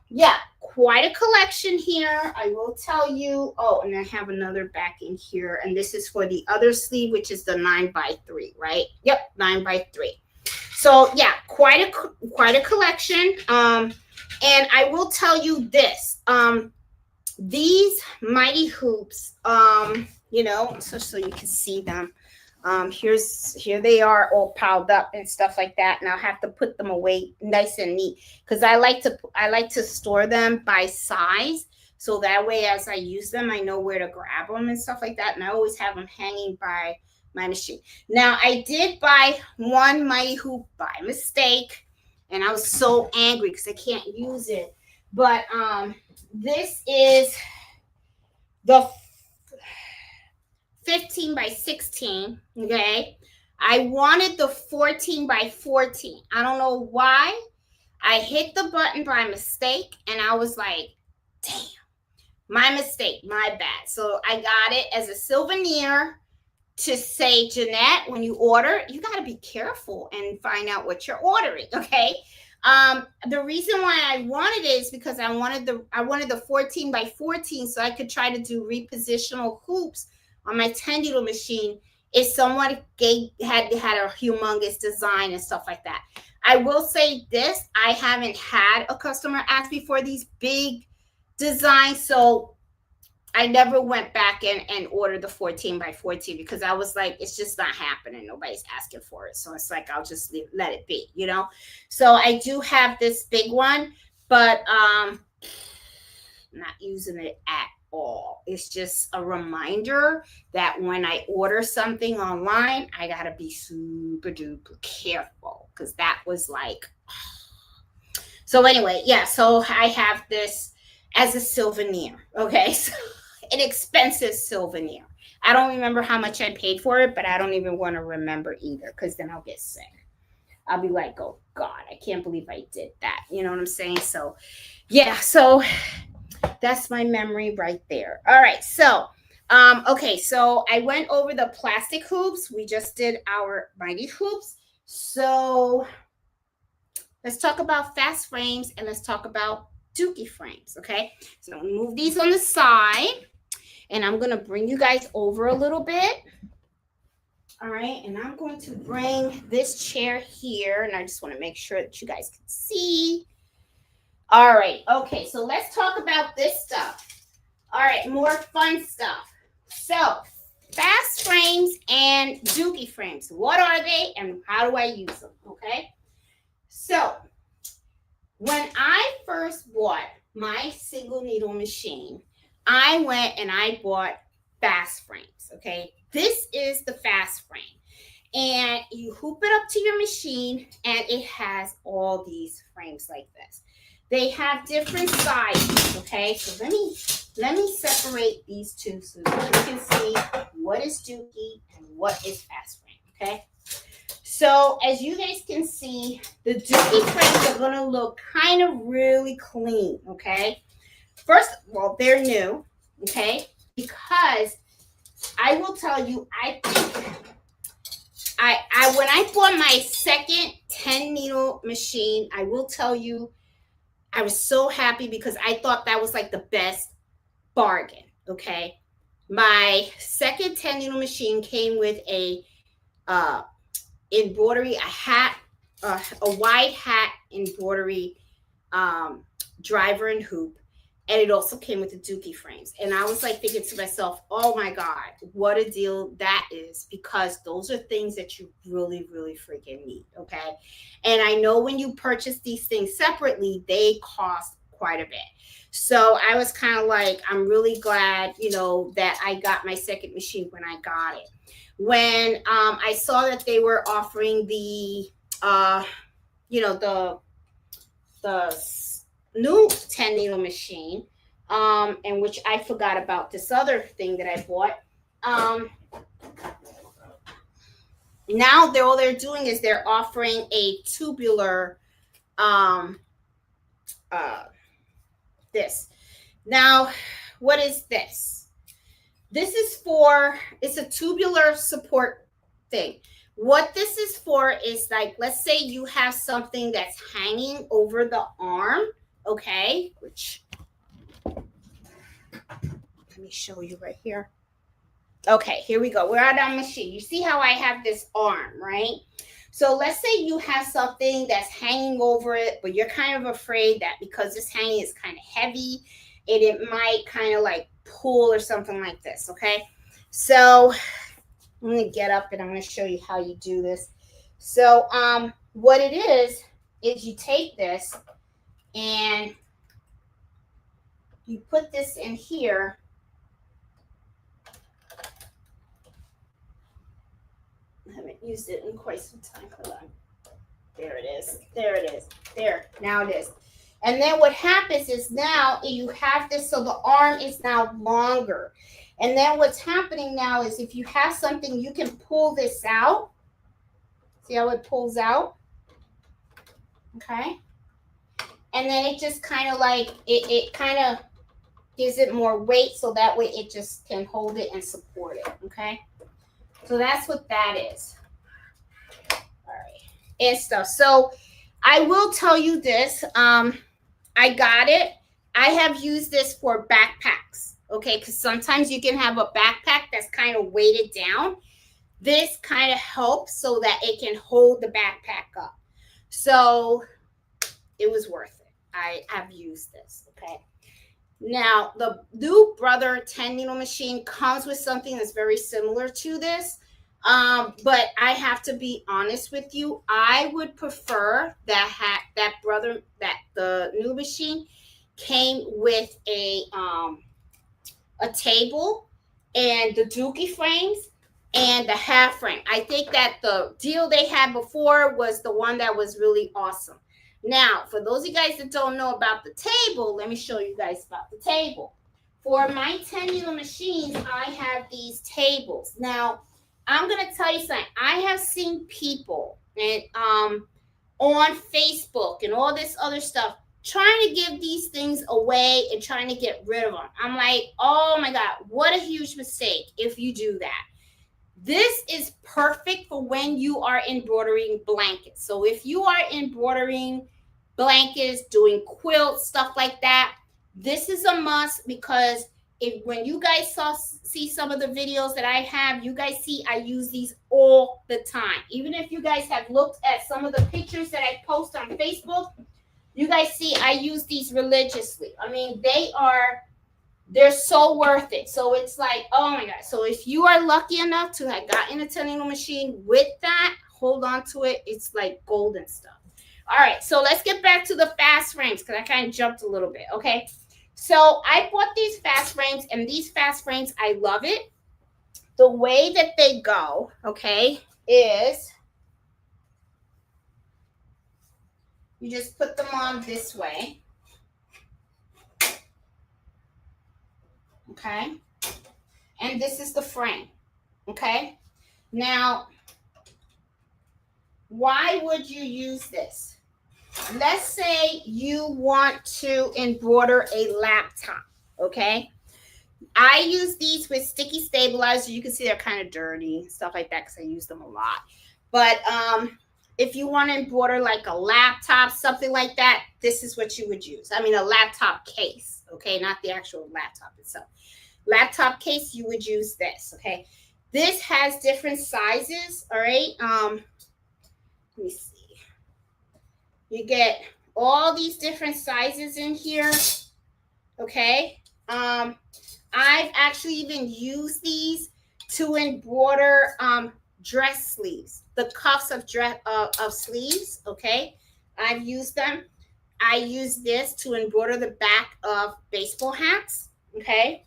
yeah, quite a collection here, I will tell you. Oh, and I have another backing here, and this is for the other sleeve, which is the 9 by 3, right? Yep, 9 by 3. So yeah, quite a collection. And I will tell you this. These mighty hoops, you know, so you can see them. Here they are all piled up and stuff like that, and I'll have to put them away nice and neat because I like to store them by size, so that way as I use them I know where to grab them and stuff like that, and I always have them hanging by my machine. Now I did buy one mighty hoop by mistake, and I was so angry because I can't use it, but this is the 15 by 16. Okay, I wanted the 14 by 14. I don't know why. I hit the button by mistake, and I was like, damn, my mistake, my bad. So I got it as a souvenir to say, Jeanette, when you order, you got to be careful and find out what you're ordering. Okay. The reason why I wanted it is because I wanted the 14 by 14 so I could try to do repositional hoops on my 10 needle machine if someone had a humongous design and stuff like that. I will say this, I haven't had a customer ask me for these big designs, so I never went back and ordered the 14 by 14 because I was like, it's just not happening. Nobody's asking for it. So it's like, I'll just let it be, you know? So I do have this big one, but not using it at all. It's just a reminder that when I order something online, I gotta be super duper careful, because that was like, so anyway, yeah, so I have this as a souvenir. Okay, so an expensive souvenir. I don't remember how much I paid for it, but I don't even want to remember either, because then I'll get sick. I'll be like, oh God, I can't believe I did that. You know what I'm saying? So yeah, so that's my memory right there. All right, so okay, so I went over the plastic hoops. We just did our mighty hoops. So let's talk about fast frames, and let's talk about dookie frames. Okay, so move these on the side, and I'm gonna bring you guys over a little bit. All right, and I'm going to bring this chair here, and I just want to make sure that you guys can see. All right, okay, so let's talk about this stuff. All right, more fun stuff. So, fast frames and dookie frames. What are they, and how do I use them? Okay, so when I first bought my single needle machine, I went and I bought fast frames. Okay, this is the fast frame, and you hoop it up to your machine, and it has all these frames like this. They have different sizes. Okay, so let me separate these two so that you can see what is dookie and what is fast frame. Okay, so as you guys can see, the dookie frames are going to look kind of really clean. Okay, first of all, they're new. Okay, because I will tell you, I think I when I bought my second 10 needle machine, I will tell you, I was so happy because I thought that was like the best bargain. Okay, my second 10 needle machine came with a embroidery, a hat, a wide hat embroidery driver and hoop, and it also came with the dookie frames. And I was like thinking to myself, oh my God, what a deal that is, because those are things that you really, really freaking need. Okay, and I know when you purchase these things separately, they cost quite a bit. So I was kind of like, I'm really glad, you know, that I got my second machine when I got it. When I saw that they were offering the you know, the new 10 needle machine, and which I forgot about this other thing that I bought. Now all they're doing is they're offering a tubular this. Now, what is this? This is for, it's a tubular support thing. What this is for is, like, let's say you have something that's hanging over the arm, okay, which, let me show you right here. Okay, here we go. We're at our machine. You see how I have this arm, right? So let's say you have something that's hanging over it, but you're kind of afraid that because this hanging is kind of heavy, it might kind of like pull or something like this, okay? So I'm going to get up and I'm going to show you how you do this. So what it is you take this and you put this in here. I haven't used it in quite some time. Hold on. There it is. There it is. There. Now it is. And then what happens is now you have this, so the arm is now longer. And then what's happening now is if you have something, you can pull this out. See how it pulls out? Okay. And then it just kind of like, it kind of gives it more weight, so that way it just can hold it and support it. Okay. So that's what that is. All right. And stuff. So I will tell you this. I got it. I have used this for backpacks. Okay. Because sometimes you can have a backpack that's kind of weighted down. This kind of helps so that it can hold the backpack up. So it was worth it. I've used this. Okay. Now, the new Brother 10 needle machine comes with something that's very similar to this. But I have to be honest with you. I would prefer that the new machine came with a table and the dookie frames and the half frame. I think that the deal they had before was the one that was really awesome. Now, for those of you guys that don't know about the table, let me show you guys about the table. For my 10 needle machines, I have these tables. Now, I'm gonna tell you something. I have seen people and on Facebook and all this other stuff trying to give these things away and trying to get rid of them. I'm like, oh my God, what a huge mistake if you do that. This is perfect for when you are embroidering blankets. So if you are embroidering blankets, doing quilts, stuff like that, this is a must because if when you guys see some of the videos that I have, you guys see I use these all the time. Even if you guys have looked at some of the pictures that I post on Facebook, you guys see I use these religiously. I mean, they're so worth it. So it's like, oh my God. So if you are lucky enough to have gotten a 10 needle machine with that, hold on to it. It's like golden stuff. All right, so let's get back to the fast frames because I kind of jumped a little bit. Okay, so I bought these fast frames, and these fast frames, I love it. The way that they go, okay, is you just put them on this way. Okay, and this is the frame. Okay, now why would you use this? Let's say you want to embroider a laptop. Okay, I use these with sticky stabilizer. You can see they're kind of dirty, stuff like that, because I use them a lot. But if you want to embroider like a laptop, something like that, this is what you would use. I mean, a laptop case, okay, not the actual laptop itself. Laptop case, you would use this, okay. This has different sizes, all right. Let me see. You get all these different sizes in here, okay. I've actually even used these to embroider dress sleeves, the cuffs of sleeves, okay. I've used them. I use this to embroider the back of baseball hats, okay.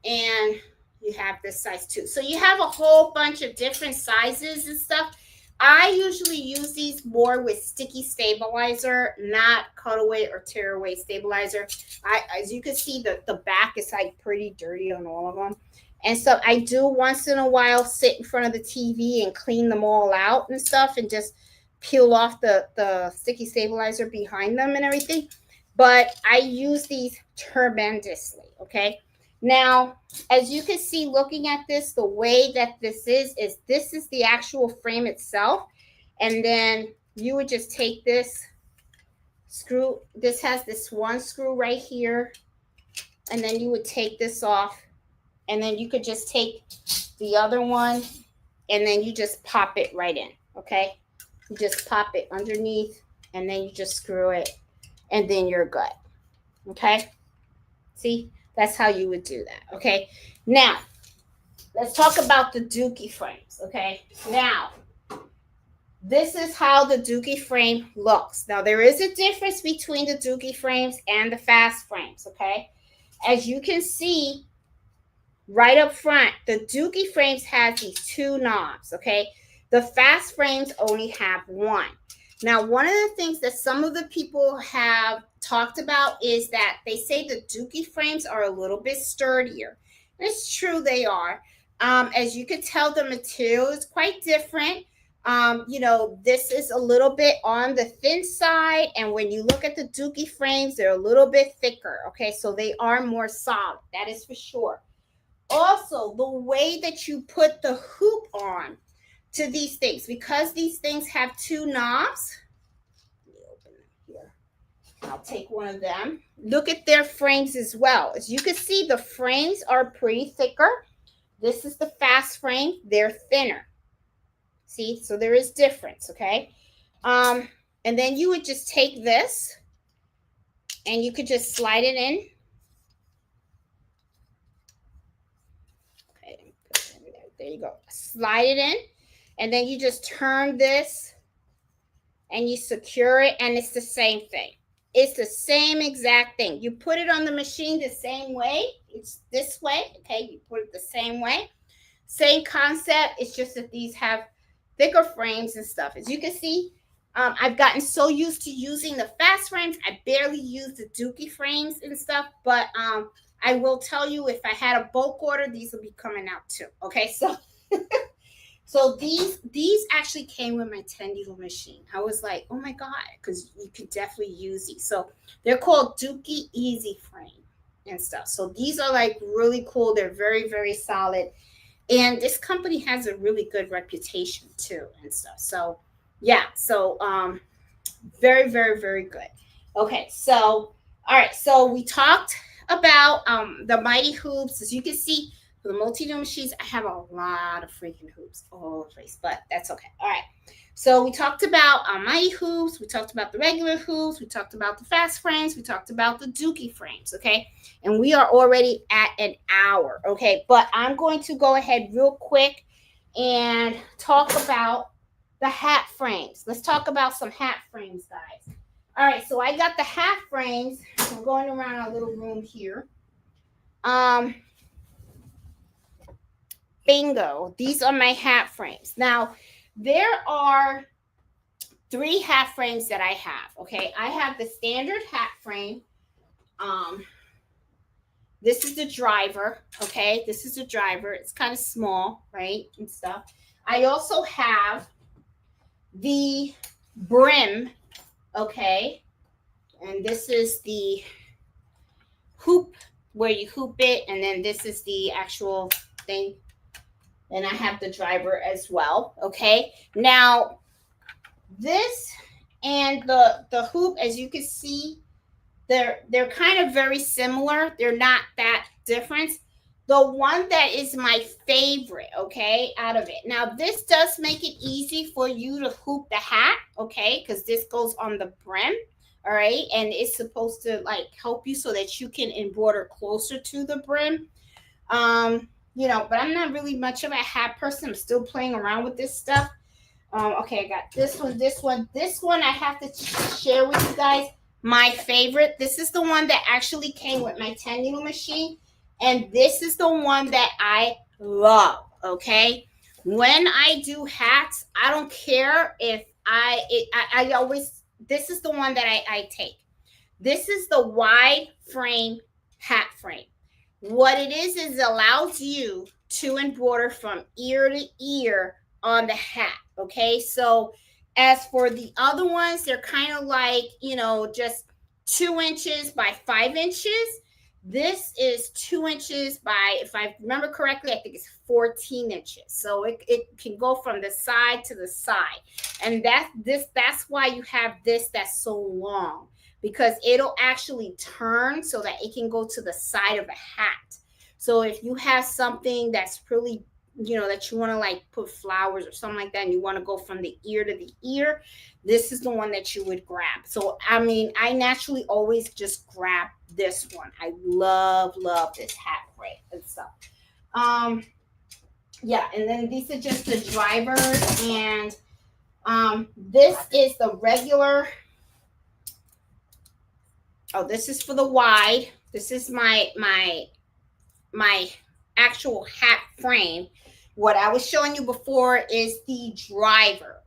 And you have this size too. So you have a whole bunch of different sizes and stuff. I usually use these more with sticky stabilizer, not cutaway or tear away stabilizer. As you can see, the back is like pretty dirty on all of them. And so I do once in a while sit in front of the TV and clean them all out and stuff and just peel off the sticky stabilizer behind them and everything. But I use these tremendously, okay? Now, as you can see, looking at this, the way that this is the actual frame itself. And then you would just take this screw. This has this one screw right here. And then you would take this off. And then you could just take the other one. And then you just pop it right in, okay? You just pop it underneath. And then you just screw it. And then you're good, okay? See? That's how you would do that, okay? Now, let's talk about the dookie frames, okay? Now, this is how the dookie frame looks. Now, there is a difference between the dookie frames and the fast frames, okay? As you can see right up front, the dookie frames have these two knobs, okay? The fast frames only have one. Now, one of the things that some of the people have talked about is that they say the dookie frames are a little bit sturdier. And it's true, they are. As you can tell, the material is quite different. You know, this is a little bit on the thin side. And when you look at the dookie frames, they're a little bit thicker. Okay, so they are more solid. That is for sure. Also, the way that you put the hoop on to these things, because these things have two knobs. Let me open them here. I'll take one of them. Look at their frames as well. As you can see, the frames are pretty thicker. This is the fast frame. They're thinner. See, so there is difference, okay? And then you would just take this and you could just slide it in. Okay, there we There you go. Slide it in, and then you just turn this and you secure it, and it's the same thing. It's the same exact thing. You put it on the machine the same way. It's this way, okay? You put it the same way. Same concept. It's just that these have thicker frames and stuff. As you can see, I've gotten so used to using the fast frames, I barely use the dookie frames and stuff. But I will tell you, if I had a bulk order, these will be coming out too. Okay, so so these actually came with my 10 needle machine. I was like, oh my god, because you could definitely use these. So they're called Dookie Easy Frame and stuff. So these are like really cool. They're very, very solid. And this company has a really good reputation too and stuff. So yeah, so very, very, very good. Okay, so all right, so we talked about the mighty hoops. As you can see, for the multi-needle machines, I have a lot of freaking hoops all over the place, but that's okay. All right, so we talked about mighty hoops, we talked about the regular hoops, we talked about the fast frames, we talked about the dookie frames, okay? And we are already at an hour, okay? But I'm going to go ahead real quick and talk about the hat frames. Let's talk about some hat frames, guys. All right, so I got the hat frames. I'm going around our little room here. Bingo. These are my hat frames. Now, there are 3 hat frames that I have, okay? I have the standard hat frame. This is the driver, okay? This is the driver. It's kind of small, right, and stuff. I also have the brim, okay? And this is the hoop where you hoop it, and then this is the actual thing. And I have the driver as well, okay? Now, this and the hoop, as you can see, they're kind of very similar. They're not that different. The one that is my favorite, okay, out of it. Now, this does make it easy for you to hoop the hat, okay, because this goes on the brim, all right, and it's supposed to like help you so that you can embroider closer to the brim. You know, but I'm not really much of a hat person. I'm still playing around with this stuff. Okay, I got this one I have to share with you guys. My favorite. This is the one that actually came with my 10 needle machine, and this is the one that I love. Okay, when I do hats, I don't care if I always, this is the one that I take. This is the wide frame hat frame. What it is it allows you to embroider from ear to ear on the hat. Okay, so as for the other ones, they're kind of like, you know, just 2 inches by 5 inches. This is 2 inches by, if I remember correctly, I think it's 14 inches. So it can go from the side to the side. And that's why you have this that's so long, because it'll actually turn so that it can go to the side of the hat. So if you have something that's really, you know, that you want to like put flowers or something like that, and you want to go from the ear to the ear, this is the one that you would grab. So, I mean, I naturally always just grab this one. I love this hat frame and stuff. Yeah, and then these are just the drivers, and this is the regular. Oh, this is for the wide. This is my actual hat frame. What I was showing you before is the driver.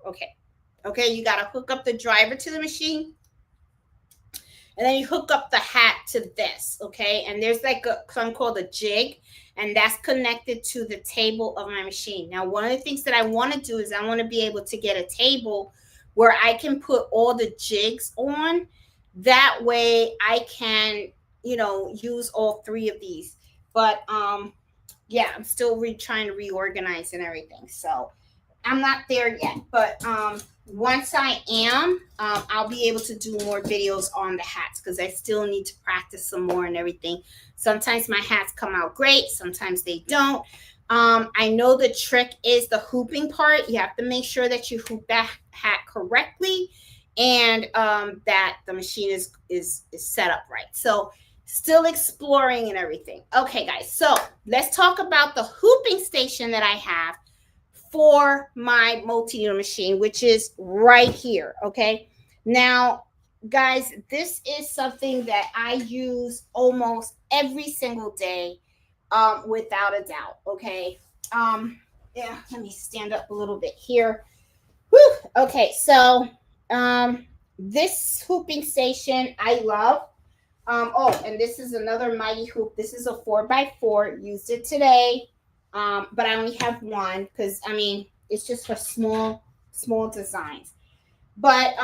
Okay, you got to hook up the driver to the machine, and then you hook up the hat to this. Okay, and there's like something called a jig, and that's connected to the table of my machine. Now, one of the things that I want to do is I want to be able to get a table where I can put all the jigs on. That way I can, you know, use all 3 of these. But yeah, I'm still trying to reorganize and everything. So I'm not there yet. But once I am, I'll be able to do more videos on the hats, because I still need to practice some more and everything. Sometimes my hats come out great. Sometimes they don't. I know the trick is the hooping part. You have to make sure that you hoop that hat correctly, and that the machine is set up right. So Still exploring and everything. Okay, guys, so let's talk about the hooping station that I have for my multi-needle machine, which is right here. Okay, now guys, this is something that I use almost every single day, without a doubt. Okay, yeah, let me stand up a little bit here. Whew. Okay, so this hooping station I love. Oh, and this is another mighty hoop. This is a 4x4. Used it today, but I only have one because I mean it's just for small designs. But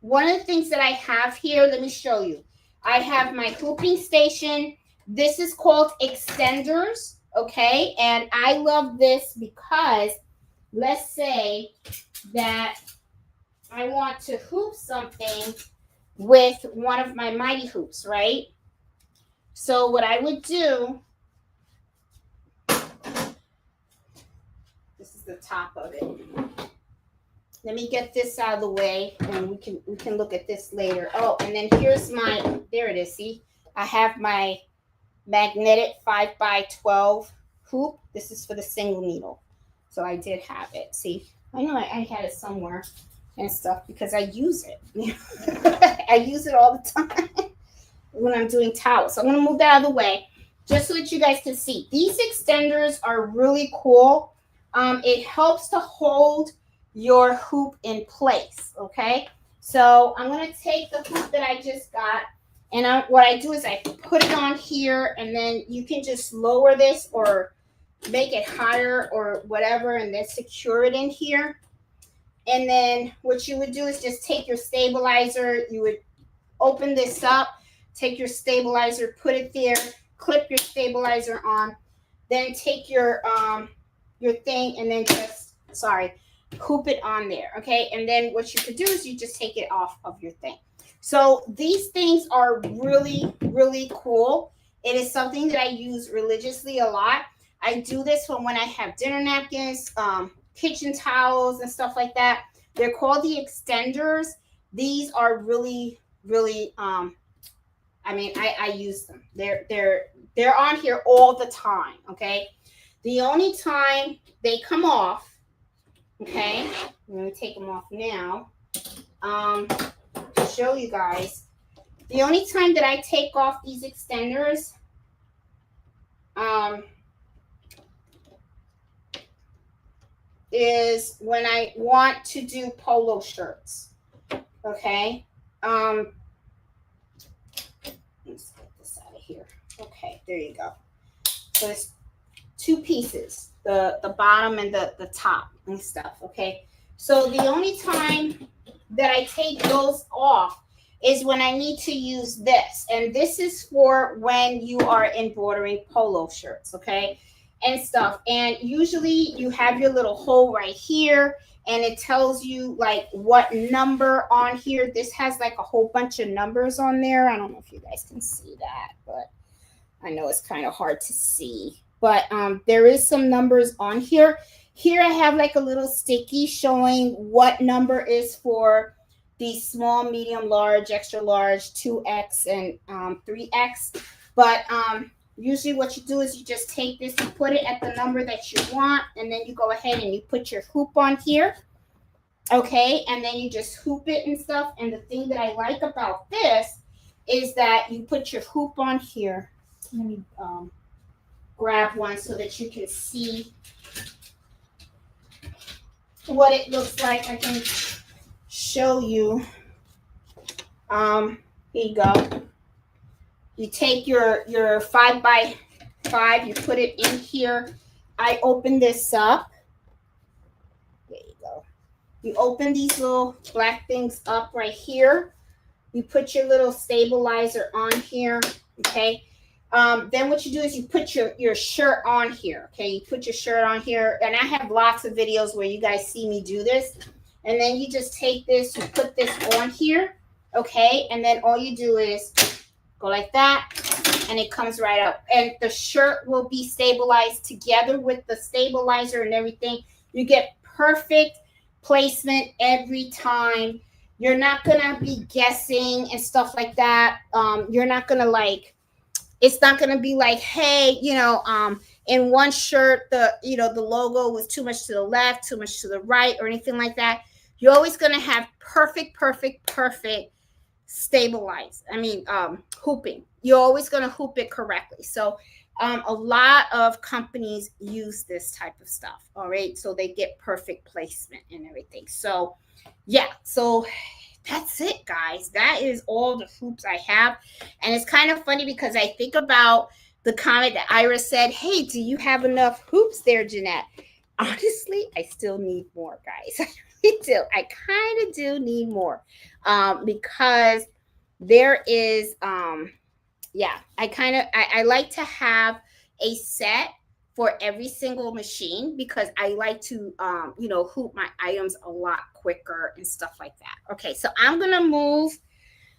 one of the things that I have here, let me show you. I have my hooping station. This is called extenders, okay? And I love this because let's say that I want to hoop something with one of my mighty hoops, right? So what I would do, this is the top of it. Let me get this out of the way and we can look at this later. Oh, and then here's my, there it is. See, I have my magnetic 5x12 hoop. This is for the single needle. So I did have it. See, I know I had it somewhere and stuff because I use it. I use it all the time when I'm doing towels. So I'm going to move that out of the way just so that you guys can see. These extenders are really cool. It helps to hold your hoop in place, okay? So I'm going to take the hoop that I just got, and what I do is I put it on here, and then you can just lower this or make it higher or whatever, and then secure it in here. And then what you would do is just take your stabilizer. You would open this up, take your stabilizer, put it there, clip your stabilizer on, then take your thing and then just, hoop it on there, okay? And then what you could do is you just take it off of your thing. So these things are really, really cool. It is something that I use religiously a lot. I do this when I have dinner napkins, kitchen towels and stuff like that. They're called the extenders. These are really, really, I mean, I use them. They're on here all the time, okay? The only time they come off, okay, I'm going to take them off now, to show you guys. The only time that I take off these extenders, is when I want to do polo shirts, okay? Let's get this out of here. Okay, there you go. So it's two pieces, the bottom and the top and stuff, okay? So the only time that I take those off is when I need to use this. And this is for when you are embroidering polo shirts, okay? And stuff. And usually you have your little hole right here and it tells you like what number on here. This has like a whole bunch of numbers on there. I don't know if you guys can see that, but I know it's kind of hard to see. But there is some numbers on here. Here I have like a little sticky showing what number is for the small, medium, large, extra large, 2X and 3X. But usually what you do is you just take this and put it at the number that you want, and then you go ahead and you put your hoop on here, okay? And then you just hoop it and stuff. And the thing that I like about this is that you put your hoop on here. Let me grab one so that you can see what it looks like. I can show you. Here you go. You take your 5x5, you put it in here. I open this up. There you go. You open these little black things up right here. You put your little stabilizer on here, okay? Then what you do is you put your shirt on here, okay? You put your shirt on here, and I have lots of videos where you guys see me do this. And then you just take this, you put this on here, okay? And then all you do is go like that, and it comes right up. And the shirt will be stabilized together with the stabilizer and everything. You get perfect placement every time. You're not going to be guessing and stuff like that. You're not going to like It's not going to be like, hey, in one shirt, the logo was too much to the left, too much to the right, or anything like that. You're always going to have perfect stabilized. Hooping. You're always going to hoop it correctly. So a lot of companies use this type of stuff. All right. So they get perfect placement and everything. So yeah. So that's it, guys. That is all the hoops I have. And it's kind of funny because I think about the comment that Ira said, hey, do you have enough hoops there, Jeanette? Honestly, I still need more, guys. I really do. I kind of do need more because there is, I like to have a set for every single machine because I like to, hoop my items a lot quicker and stuff like that. Okay, so I'm going to move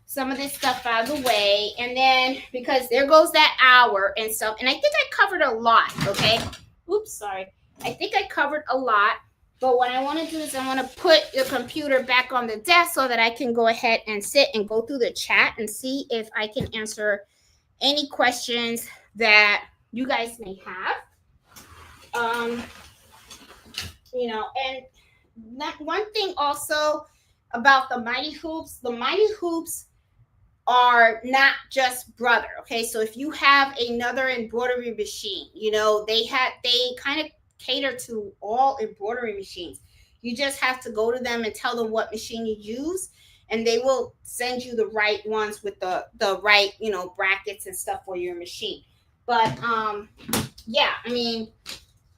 some of this stuff out of the way. And then, because there goes that hour and stuff. And I think I covered a lot, okay? Oops, sorry. I think I covered a lot. But what I want to do is I want to put the computer back on the desk so that I can go ahead and sit and go through the chat and see if I can answer any questions that you guys may have. And one thing also about the Mighty Hoops are not just brother. Okay, so if you have another embroidery machine, they kind of cater to all embroidery machines. You just have to go to them and tell them what machine you use, and they will send you the right ones with the right brackets and stuff for your machine. But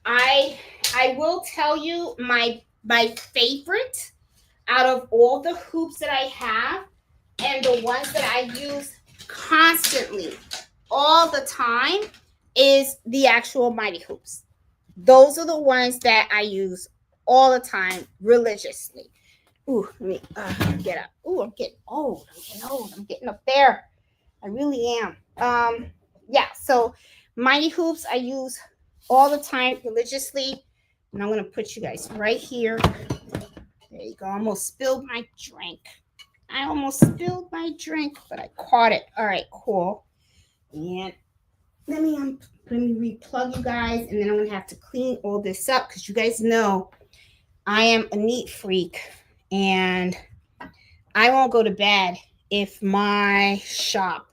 I will tell you my favorite out of all the hoops that I have and the ones that I use constantly all the time is the actual Mighty Hoops. Those are the ones that I use all the time religiously. Ooh, let me get up. Ooh, I'm getting old. I'm getting up there. I really am. So Mighty Hoops I use all the time religiously. And I'm going to put you guys right here. There you go. I almost spilled my drink. But I caught it. All right, cool. And let me replug you guys, and then I'm going to have to clean all this up because you guys know I am a neat freak, and I won't go to bed if my shop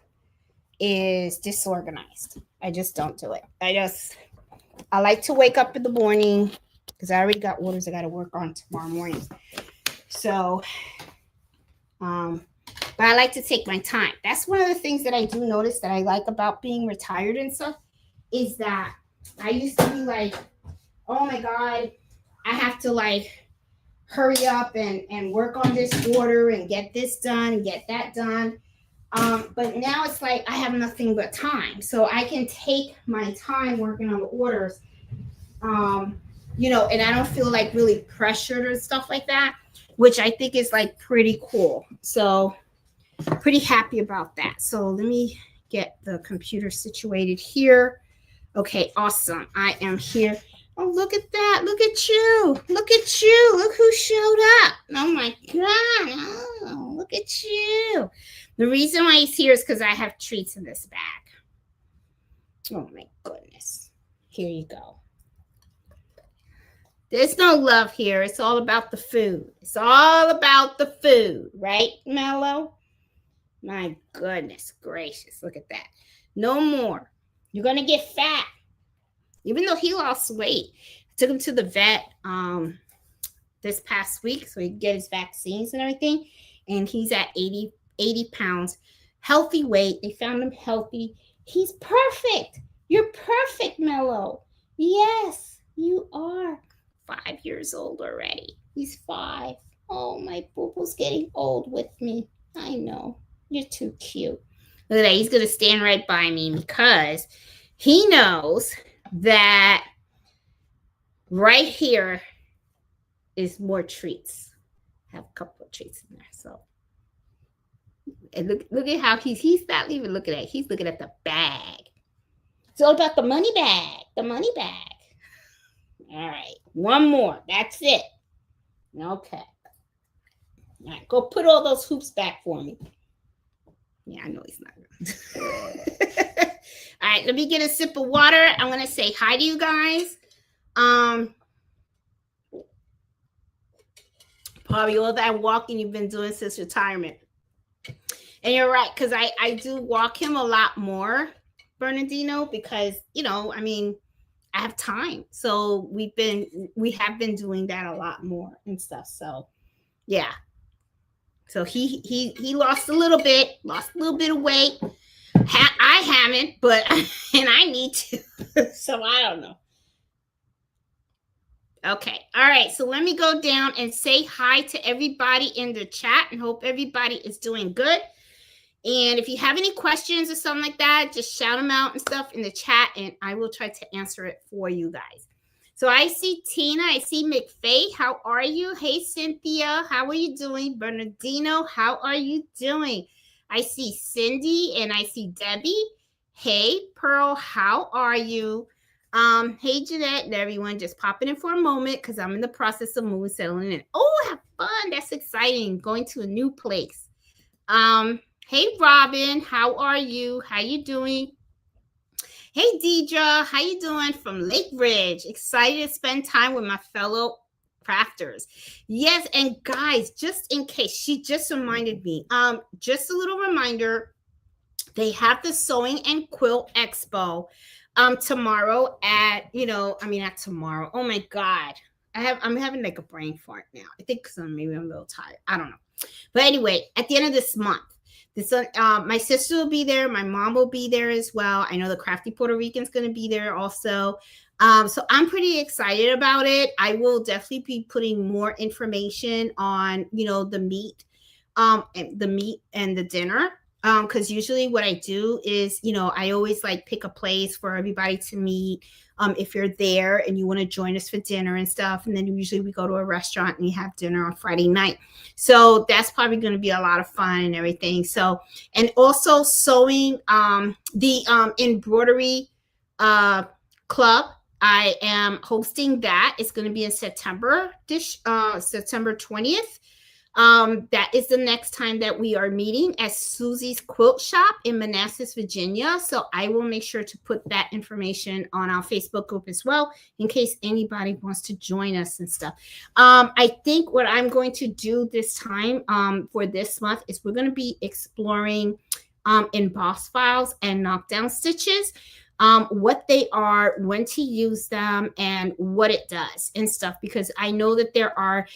is disorganized. I just don't do it. I like to wake up in the morning because I already got orders I got to work on tomorrow morning. So, but I like to take my time. That's one of the things that I do notice that I like about being retired and stuff is that I used to be like, oh my God, I have to like hurry up and work on this order and get this done and get that done. But now it's like I have nothing but time. So I can take my time working on the orders, and I don't feel like really pressured or stuff like that, which I think is like pretty cool. So pretty happy about that. So let me get the computer situated here. Okay, awesome. I am here. Oh, look at that. Look at you. Look at you. Look who showed up. Oh my God. Oh, look at you. The reason why he's here is because I have treats in this bag. Oh my goodness. Here you go. There's no love here. It's all about the food. It's all about the food, right, Mello? My goodness gracious. Look at that. No more. You're going to get fat. Even though he lost weight. I took him to the vet this past week so he could get his vaccines and everything. And he's at 80 pounds. Healthy weight. They found him healthy. He's perfect. You're perfect, Mello. Yes, you are. 5 years old already. He's 5. Oh, my boo-boo's getting old with me. I know. You're too cute. Look at that. He's going to stand right by me because he knows that right here is more treats. I have a couple of treats in there. So, and look at how he's not even looking at it. He's looking at the bag. It's all about the money bag. The money bag. All right. One more. That's it. Okay. All right. Go put all those hoops back for me. Yeah, I know he's not. All right, let me get a sip of water. I'm gonna say hi to you guys. Probably all that walking you've been doing since retirement. And you're right, because I do walk him a lot more, Bernardino, because I mean, I have time. So we have been doing that a lot more and stuff. So yeah. So he lost a little bit of weight. I haven't, but and I need to. So I don't know. Okay. All right. So let me go down and say hi to everybody in the chat and hope everybody is doing good. And if you have any questions or something like that, just shout them out and stuff in the chat, and I will try to answer it for you guys. So I see Tina. I see McFay. How are you? Hey, Cynthia. How are you doing? Bernardino, how are you doing? I see Cindy, and I see Debbie. Hey, Pearl. How are you? Hey, Jeanette and everyone. Just popping in for a moment because I'm in the process of moving, settling in. Oh, have fun. That's exciting. Going to a new place. Hey, Robin, how are you? How you doing? Hey, Deidre, how you doing from Lake Ridge? Excited to spend time with my fellow crafters. Yes, and guys, just in case, she just reminded me, just a little reminder, they have the Sewing and Quilt Expo tomorrow not tomorrow. Oh my God. I'm having like a brain fart now. I think maybe I'm a little tired. I don't know. But anyway, at the end of this month, my sister will be there. My mom will be there as well. I know the Crafty Puerto Rican's going to be there also. So I'm pretty excited about it. I will definitely be putting more information on, the meat, and the dinner. Because usually what I do is, I always like pick a place for everybody to meet. If you're there and you want to join us for dinner and stuff, and then usually we go to a restaurant and we have dinner on Friday night. So that's probably going to be a lot of fun and everything. So, and also sewing, the embroidery club. I am hosting that. It's going to be in September, September 20th. That is the next time that we are meeting at Susie's Quilt Shop in Manassas, Virginia. So I will make sure to put that information on our Facebook group as well, in case anybody wants to join us and stuff. I think what I'm going to do this time, for this month, is we're going to be exploring emboss files and knockdown stitches. What they are, when to use them, and what it does and stuff, because I know that there are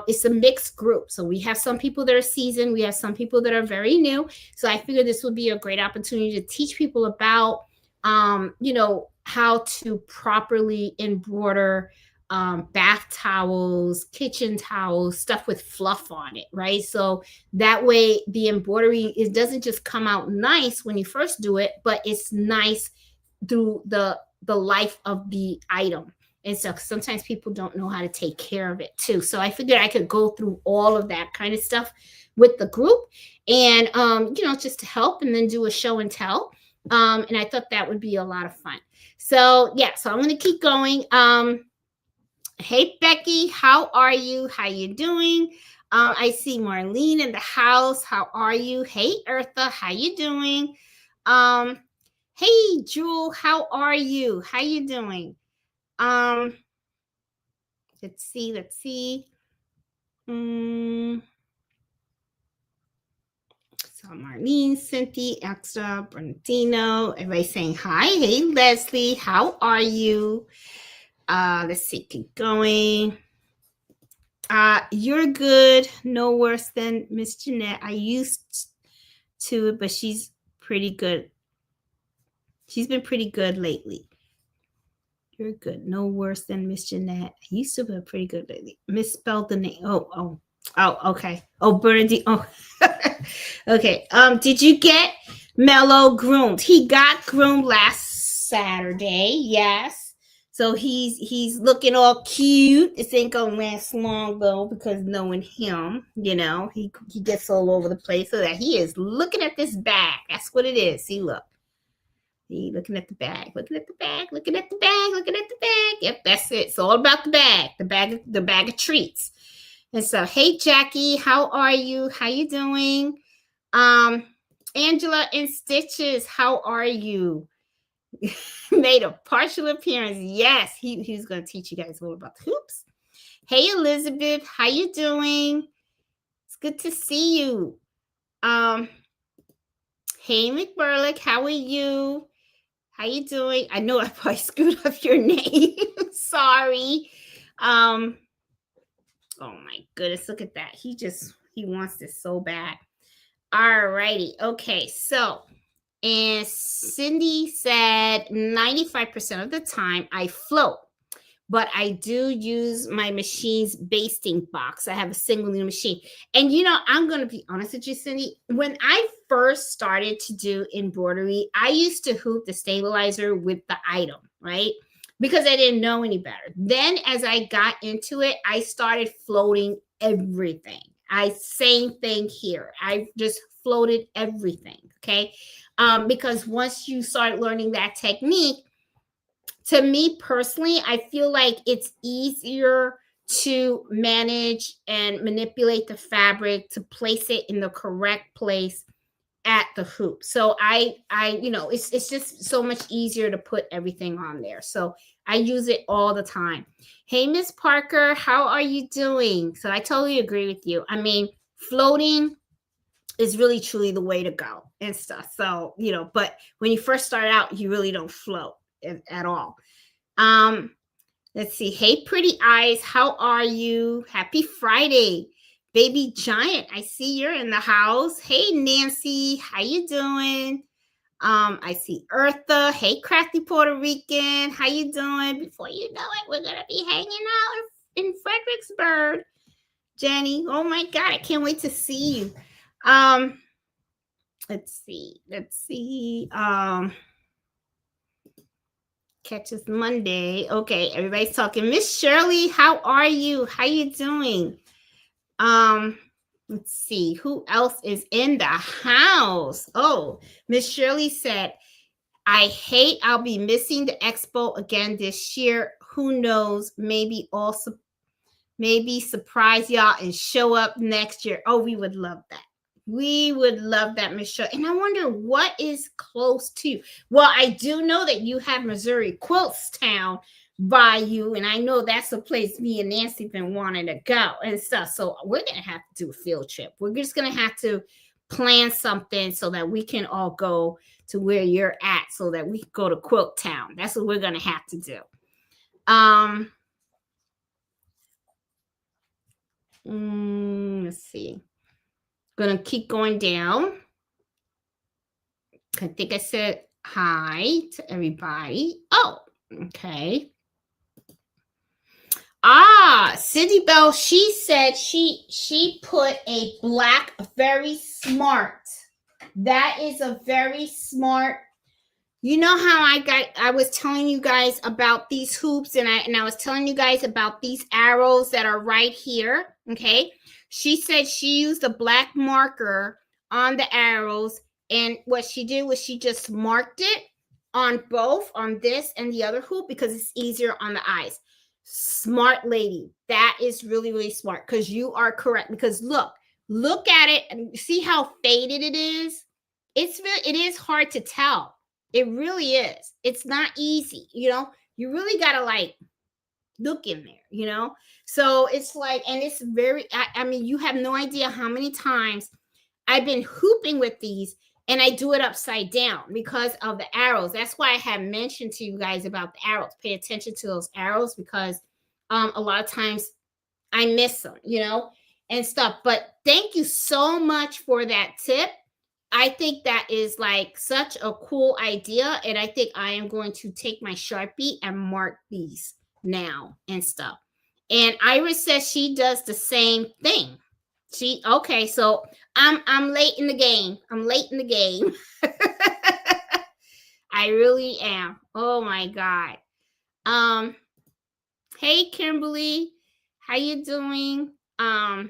it's a mixed group. So we have some people that are seasoned. We have some people that are very new. So I figured this would be a great opportunity to teach people about, how to properly embroider bath towels, kitchen towels, stuff with fluff on it, right? So that way the embroidery, it doesn't just come out nice when you first do it, but it's nice through the life of the item. And so sometimes people don't know how to take care of it too. So I figured I could go through all of that kind of stuff with the group and, just to help, and then do a show and tell. And I thought that would be a lot of fun. So yeah, so I'm going to keep going. Hey, Becky, how are you? How you doing? I see Marlene in the house. How are you? Hey, Eartha, how you doing? Hey, Jewel, how are you? How you doing? Let's see. So Marlene, Cynthia, Extra, Bernardino, everybody saying hi. Hey, Leslie, how are you? Let's see, keep going. You're good. No worse than Miss Jeanette. I used to, but she's pretty good. She's been pretty good lately. You're good. No worse than Miss Jeanette. I used to be pretty good lately. Misspelled the name. Oh, okay. Oh, Bernadine. Oh, okay. Did you get Mello groomed? He got groomed last Saturday. Yes. So he's looking all cute. This ain't gonna last long though, because knowing him, he gets all over the place. So that he is looking at this bag. That's what it is. See, look. Looking at the bag, looking at the bag, looking at the bag, looking at the bag. Yep, that's it. It's all about the bag of treats. And so, hey, Jackie, how are you? How you doing? Angela in Stitches, how are you? made a partial appearance. Yes, he's going to teach you guys all about the hoops. Hey, Elizabeth, how you doing? It's good to see you. Hey, McBurlick, how are you? How you doing? I know I probably screwed up your name. Sorry. Oh my goodness, look at that. He wants this so bad. All righty. Okay, so and Cindy said 95% of the time I float, but I do use my machine's basting box. I have a single needle machine. And I'm going to be honest with you, Cindy. When I first started to do embroidery, I used to hoop the stabilizer with the item, right? Because I didn't know any better. Then as I got into it, I started floating everything. Same thing here. I just floated everything, okay? Because once you start learning that technique, to me personally, I feel like it's easier to manage and manipulate the fabric to place it in the correct place at the hoop. So it's just so much easier to put everything on there. So I use it all the time. Hey, Miss Parker, how are you doing? So I totally agree with you. I mean, floating is really truly the way to go and stuff. So, but when you first start out, you really don't float at all. Let's see. Hey, pretty eyes, how are you? Happy Friday. Baby Giant, I see you're in the house. Hey, Nancy, how you doing? I see Eartha. Hey, crafty Puerto Rican, how you doing? Before you know it, we're gonna be hanging out in Fredericksburg. Jenny, oh my God, I can't wait to see you. Let's see. Catches Monday. Okay, everybody's talking. Miss Shirley, how are you? How you doing? Let's see. Who else is in the house? Oh, Miss Shirley said, I hate I'll be missing the expo again this year. Who knows? Maybe surprise y'all and show up next year. Oh, we would love that. We would love that, Michelle. And I wonder what is close to you. Well, I do know that you have Missouri Quiltstown by you, and I know that's a place me and Nancy been wanting to go and stuff. So we're gonna have to do a field trip. We're just gonna have to plan something so that we can all go to where you're at, so that we can go to Quilt Town. That's what we're gonna have to do. Let's see. Gonna keep going down. I think I said hi to everybody. Oh, okay. Cindy Bell, she said she put a black, very smart. That is a very smart. You know how I was telling you guys about these hoops, and I was telling you guys about these arrows that are right here, okay? She said she used a black marker on the arrows, and what she did was she just marked it on both, on this and the other hoop, because it's easier on the eyes. Smart lady. That is really, really smart, because you are correct. Because look at it and see how faded it is. It is hard to tell. It really is. It's not easy. You really gotta look in there. So it's like, and it's very, I mean, you have no idea how many times I've been hooping with these and I do it upside down because of the arrows. That's why I have mentioned to you guys about the arrows. Pay attention to those arrows, because a lot of times I miss them, and stuff. But thank you so much for that tip. I think that is such a cool idea. And I think I am going to take my Sharpie and mark these now and stuff. And Iris says she does the same thing. Okay, so I'm late in the game. I'm late in the game. I really am. Oh my God. Hey Kimberly, how you doing? I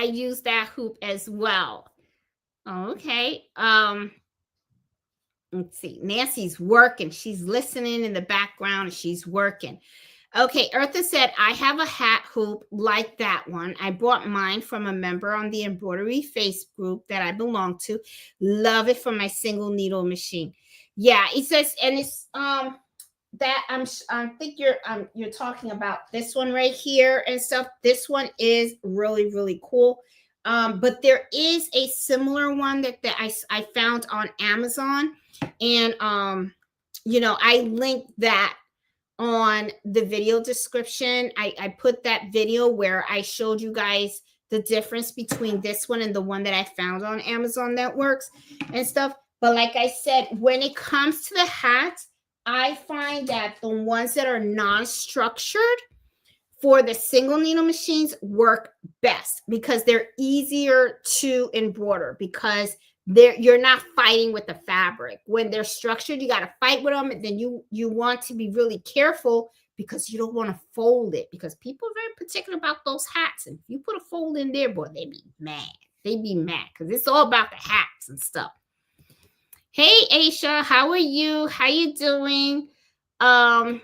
use that hoop as well. Okay. Let's see. Nancy's working. She's listening in the background and she's working. Okay, Eartha said, I have a hat hoop like that one. I bought mine from a member on the Embroidery face group that I belong to. Love it for my single needle machine. Yeah, it says, and it's that I think you're talking about this one right here and stuff. This one is really really cool. But there is a similar one that I found on Amazon, and I linked that on the video description. I put that video where I showed you guys the difference between this one and the one that I found on Amazon that works and stuff. But like I said, when it comes to the hats, I find that the ones that are non-structured for the single needle machines work best because they're easier to embroider, because you're not fighting with the fabric. When they're structured, you got to fight with them, and then you want to be really careful because you don't want to fold it, because people are very particular about those hats, and if you put a fold in there, boy, they be mad. They be mad because it's all about the hats and stuff. Hey Aisha, how are you? How you doing? I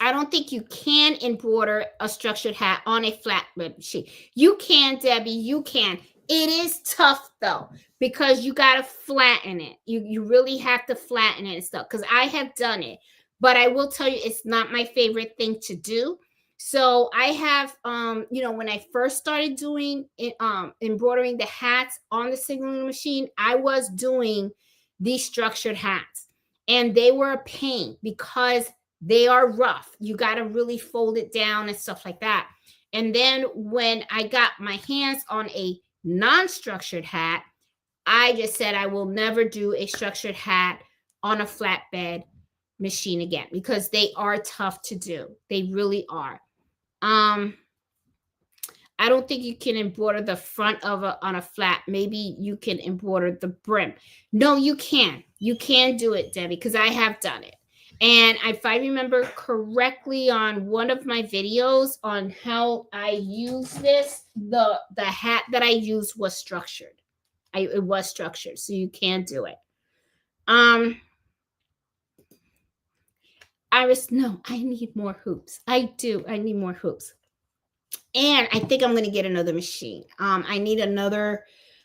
don't think you can embroider a structured hat on a flatbed machine. You can, Debbie, you can. It is tough though, because you got to flatten it. You really have to flatten it and stuff, because I have done it. But I will tell you, it's not my favorite thing to do. So I have, when I first started doing it, embroidering the hats on the single needle machine, I was doing these structured hats, and they were a pain because they are rough. You got to really fold it down and stuff like that. And then when I got my hands on a non-structured hat, I just said I will never do a structured hat on a flatbed machine again, because they are tough to do. They really are. I don't think you can embroider the front of on a flat. Maybe you can embroider the brim. No, you can. You can do it, Debbie, because I have done it. And if I remember correctly, on one of my videos on how I use this, the hat that I used was structured. It was structured, so you can do it. Iris, no, I need more hoops. I do. I need more hoops. And I think I'm going to get another machine. I need another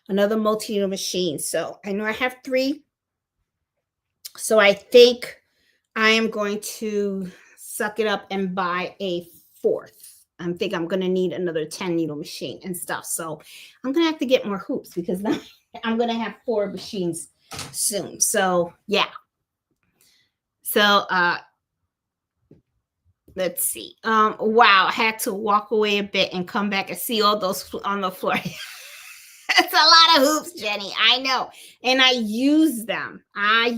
multi-needle machine. So I know I have 3. So I think I am going to suck it up and buy a 4th. I think I'm going to need another 10 needle machine and stuff. So I'm going to have to get more hoops, because now I'm going to have 4 machines soon. So yeah. So let's see. Wow, I had to walk away a bit and come back and see all those on the floor. It's a lot of hoops, Jenny. I know. And I use them. I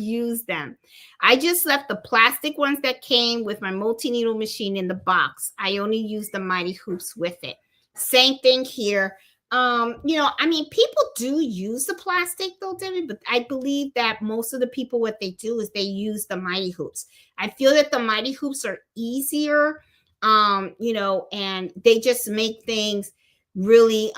just left the plastic ones that came with my multi-needle machine in the box. I only use the mighty hoops with it. Same thing here. People do use the plastic though, Debbie, but I believe that most of the people, what they do is they use the mighty hoops. I feel that the mighty hoops are easier, and they just make things really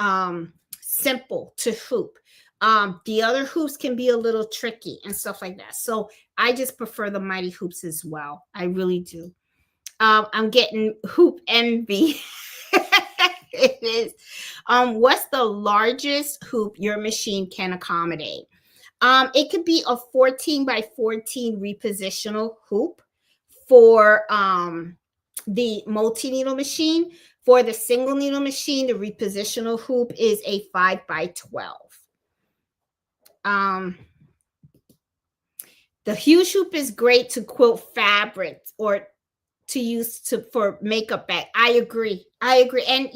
simple to hoop. The other hoops can be a little tricky and stuff like that. So I just prefer the mighty hoops as well. I really do. I'm getting hoop envy. It is. What's the largest hoop your machine can accommodate? It could be a 14 by 14 repositional hoop for the multi-needle machine. For the single needle machine, the repositional hoop is a 5 by 12. The huge hoop is great to quilt fabric or to use for makeup bag. I agree. And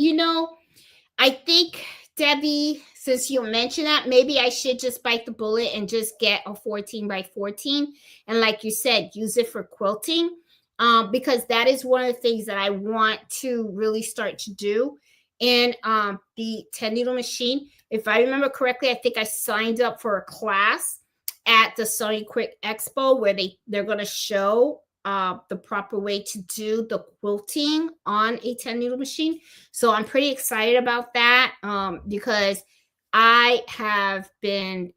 I think, Debbie, since you mentioned that, maybe I should just bite the bullet and just get a 14 by 14. And like you said, use it for quilting. Because that is one of the things that I want to really start to do in the 10 needle machine. If I remember correctly, I think I signed up for a class at the Sewing Quick Expo where they're going to show the proper way to do the quilting on a 10 needle machine. So I'm pretty excited about that because I have been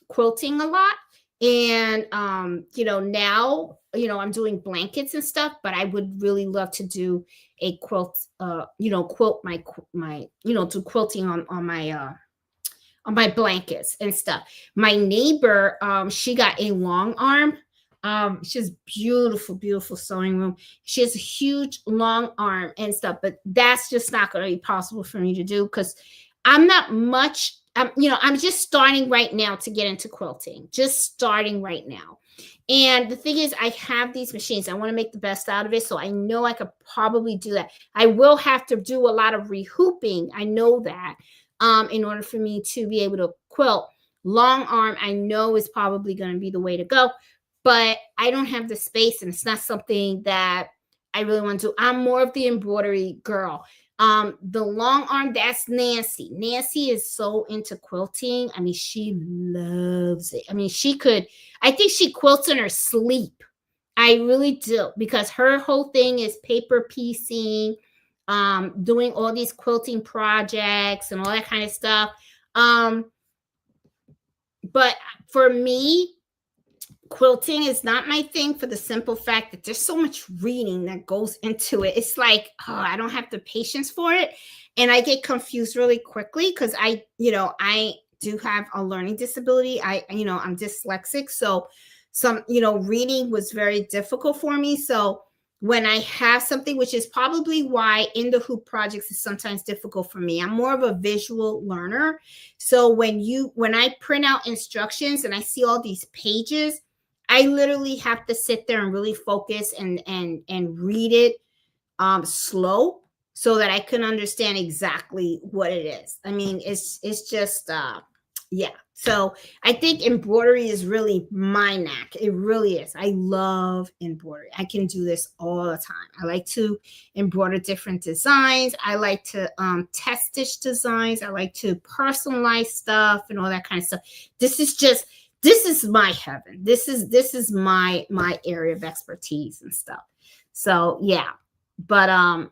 quilting a lot. And, now, I'm doing blankets and stuff, but I would really love to do a quilt, quilt my do quilting on my blankets and stuff. My neighbor, she got a long arm. She has beautiful, beautiful sewing room. She has a huge long arm and stuff, but that's just not going to be possible for me to do because I'm not much. I'm just starting right now to get into quilting. Just starting right now. And the thing is, I have these machines. I want to make the best out of it. So I know I could probably do that. I will have to do a lot of rehooping. I know that in order for me to be able to quilt. Long arm, I know is probably going to be the way to go. But I don't have the space, and it's not something that I really want to do. I'm more of the embroidery girl. The long arm, that's Nancy. Nancy is so into quilting. I mean, she loves it. I mean, I think she quilts in her sleep. I really do, because her whole thing is paper piecing, doing all these quilting projects and all that kind of stuff. But for me, quilting is not my thing for the simple fact that there's so much reading that goes into it. It's like, oh, I don't have the patience for it. And I get confused really quickly because I do have a learning disability. I'm dyslexic. So reading was very difficult for me. So when I have something, which is probably why in the hoop projects is sometimes difficult for me. I'm more of a visual learner. So when I print out instructions and I see all these pages, I literally have to sit there and really focus and read it slow so that I can understand exactly what it is. I mean, it's just yeah. So I think embroidery is really my knack. It really is. I love embroidery. I can do this all the time. I like to embroider different designs. I like to test stitch designs. I like to personalize stuff and all that kind of stuff. This is my heaven. This is my area of expertise and stuff. So yeah, but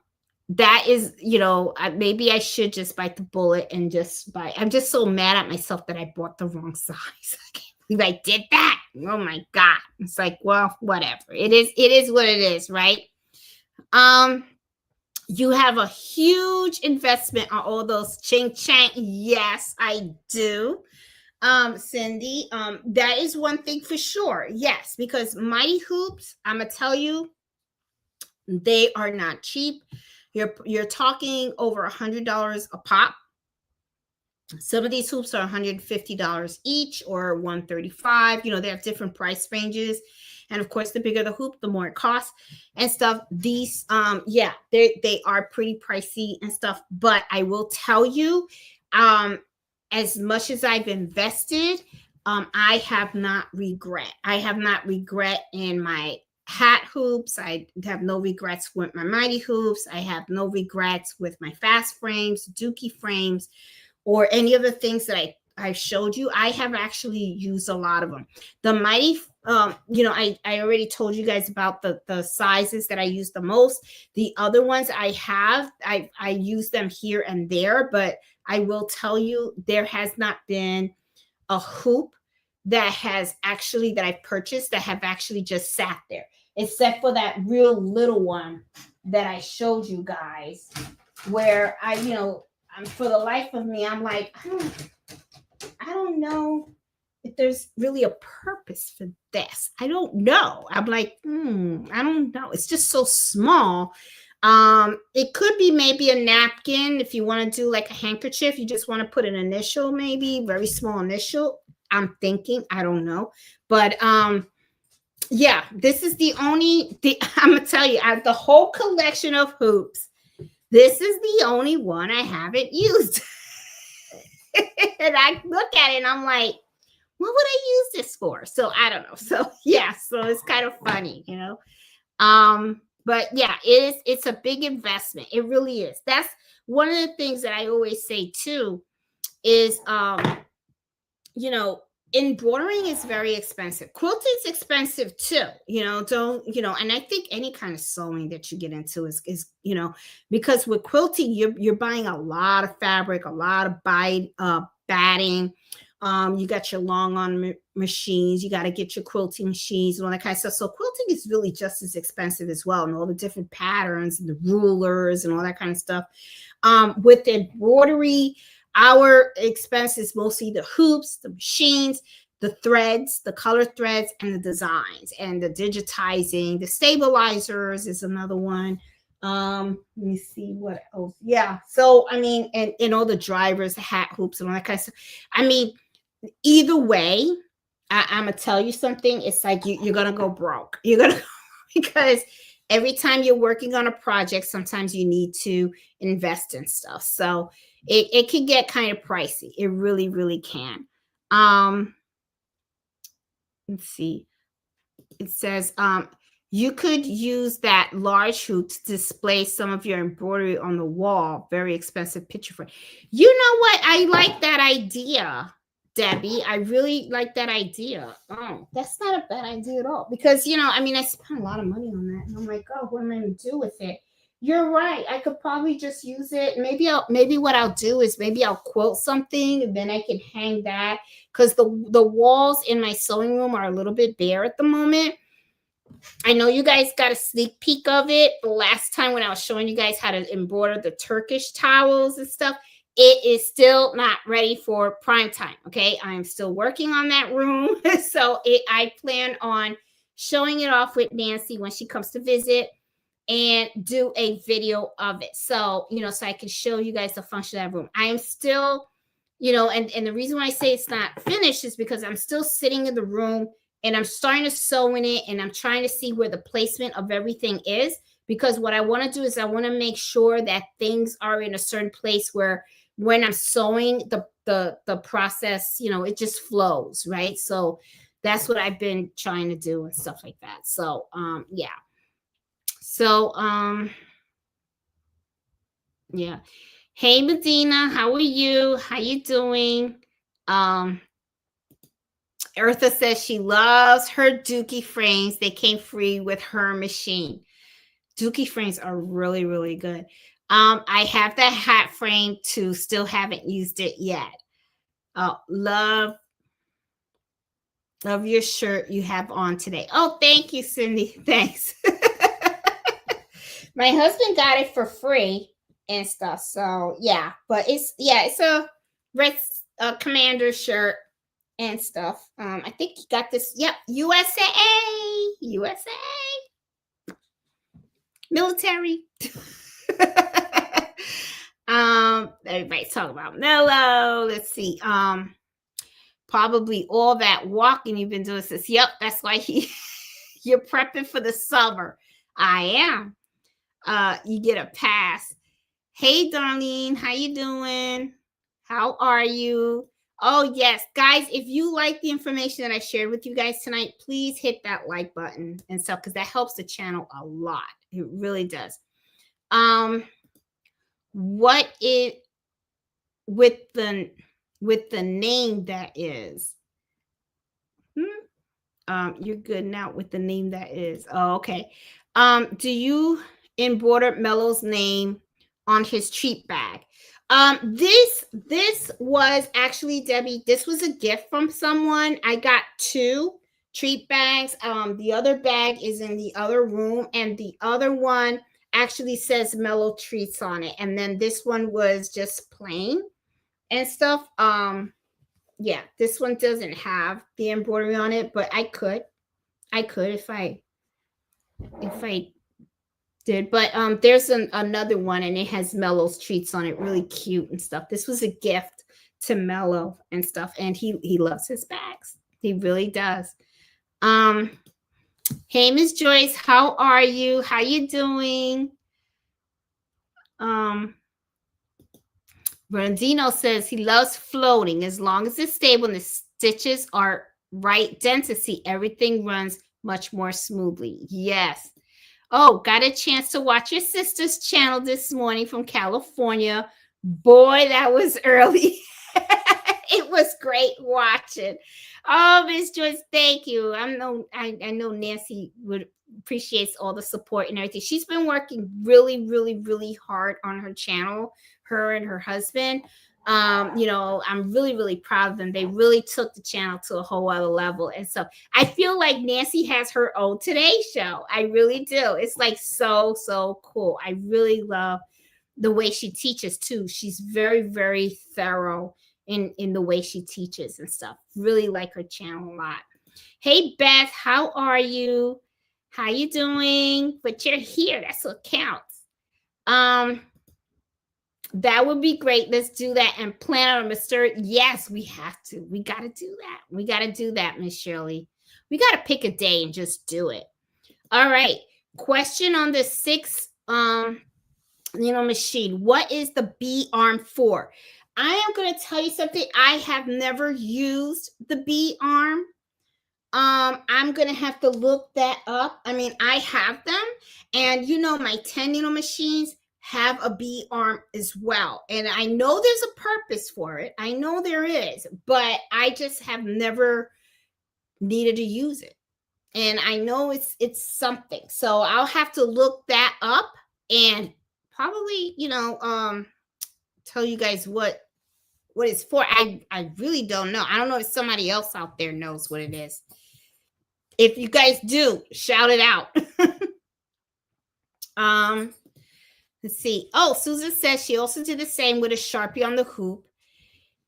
that is, maybe I should just bite the bullet and just buy. I'm just so mad at myself that I bought the wrong size. I can't believe I did that. Oh my God. It's like, well, whatever. It is what it is, right? You have a huge investment on all those ching chang. Yes, I do. Cindy, that is one thing for sure. Yes, because Mighty Hoops, I'm gonna tell you, they are not cheap. You're talking over $100 a pop. Some of these hoops are $150 each or $135. They have different price ranges. And of course, the bigger the hoop, the more it costs and stuff. These, they are pretty pricey and stuff. But I will tell you, as much as I've invested, I have not regret. I have not regret in my hat hoops. I have no regrets with my Mighty hoops. I have no regrets with my fast frames, dookie frames, or any of the things that I showed you. I have actually used a lot of them. The Mighty, I already told you guys about the sizes that I use the most. The other ones I use them here and there, but I will tell you, there has not been a hoop that I've purchased that have actually just sat there, except for that real little one that I showed you guys, where for the life of me, I'm like, I don't know if there's really a purpose for this. I don't know. I'm like, I don't know. It's just so small. It could be maybe a napkin if you want to do like a handkerchief. You just want to put an initial, maybe very small initial. I'm thinking, I don't know, but yeah, this is I'm gonna tell you, out of the whole collection of hoops, this is the only one I haven't used. And I look at it and I'm like, what would I use this for? So I don't know. So yeah, so it's kind of funny, but yeah, it's a big investment. It really is. That's one of the things that I always say too, is embroidering is very expensive. Quilting is expensive too. And I think any kind of sewing that you get into is because with quilting, you're buying a lot of fabric, a lot of batting. You got your long on machines. You got to get your quilting machines and all that kind of stuff. So quilting is really just as expensive as well, and all the different patterns and the rulers and all that kind of stuff. With embroidery, Our expense is mostly the hoops, the machines, the threads, the color threads, and the designs, and the digitizing. The stabilizers is another one. Let me see what else. Yeah. So I mean, and all the drivers, the hat hoops, and all that kind of stuff. I mean, either way, I'm gonna tell you something. It's like you're gonna go broke. You're gonna because every time you're working on a project, sometimes you need to invest in stuff. So it can get kind of pricey. It really, really can. Let's see. It says you could use that large hoop to display some of your embroidery on the wall. Very expensive picture frame. You know what? I like that idea, Debbie. I really like that idea. Oh, that's not a bad idea at all. Because I mean, I spent a lot of money on that, and I'm like, oh, what am I going to do with it? You're right. I could probably just use it. Maybe what I'll do is maybe I'll quilt something, and then I can hang that because the walls in my sewing room are a little bit bare at the moment. I know you guys got a sneak peek of it the last time when I was showing you guys how to embroider the Turkish towels and stuff. It is still not ready for prime time. Okay, I'm still working on that room, so I plan on showing it off with Nancy when she comes to visit and do a video of it. So so I can show you guys the function of that room. I am still, and the reason why I say it's not finished is because I'm still sitting in the room and I'm starting to sew in it, and I'm trying to see where the placement of everything is, because what I want to do is I want to make sure that things are in a certain place where when I'm sewing the process, it just flows, right? So that's what I've been trying to do and stuff like that. So yeah. So yeah. Hey Medina, how are you? How you doing? Eartha says she loves her dookie frames. They came free with her machine. Dookie frames are really, really good. I have that hat frame too. Still haven't used it yet. Love your shirt you have on today. Oh, thank you, Cindy. Thanks. My husband got it for free and stuff. So yeah, but it's a red commander shirt and stuff. I think he got this. Yep, USA, military. Everybody's talking about Mellow. Let's see. Probably all that walking you've been doing says, yep, that's why you're prepping for the summer. I am. You get a pass. Hey, Darlene, how you doing? How are you? Oh, yes. Guys, if you like the information that I shared with you guys tonight, please hit that like button and stuff, because that helps the channel a lot. It really does. What it with the name that is? You're good now with the name that is. Oh, okay. Do you embroider Mello's name on his treat bag? This was actually, Debbie, this was a gift from someone. I got 2 treat bags. The other bag is in the other room, and the other one actually says Mellow Treats on it. And then this one was just plain and stuff. Yeah, this one doesn't have the embroidery on it, but I could if I did. But there's another one, and it has Mellow's treats on it, really cute and stuff. This was a gift to Mellow and stuff, and he loves his bags. He really does. Hey Miss Joyce, how are you? How you doing? Brandino says he loves floating as long as it's stable and the stitches are right density. Everything runs much more smoothly. Yes. Oh, got a chance to watch your sister's channel this morning from California. Boy, that was early. It was great watching. Oh, Miss Joyce, thank you. I know Nancy would appreciates all the support and everything. She's been working really, really, really hard on her channel, her and her husband. I'm really, really proud of them. They really took the channel to a whole other level. And so I feel like Nancy has her own Today Show. I really do. It's like so cool. I really love the way she teaches too. She's very, very thorough in the way she teaches and stuff. Really like her channel a lot. Hey Beth, how are you? How you doing? But you're here. That's what counts. That would be great. Let's do that and plan on Mr. Yes, we have to. We got to do that. We got to do that, Miss Shirley. We got to pick a day and just do it. All right. Question on the 6 machine. What is the B arm for? I am going to tell you something. I have never used the B arm. I'm going to have to look that up. I mean, I have them, and my 10 needle machines have a B arm as well. And I know there's a purpose for it. I know there is, but I just have never needed to use it. And I know it's something. So I'll have to look that up and probably, tell you guys what it's for. I really don't know. I don't know if somebody else out there knows what it is. If you guys do, shout it out. Let's see. Oh, Susan says she also did the same with a Sharpie on the hoop.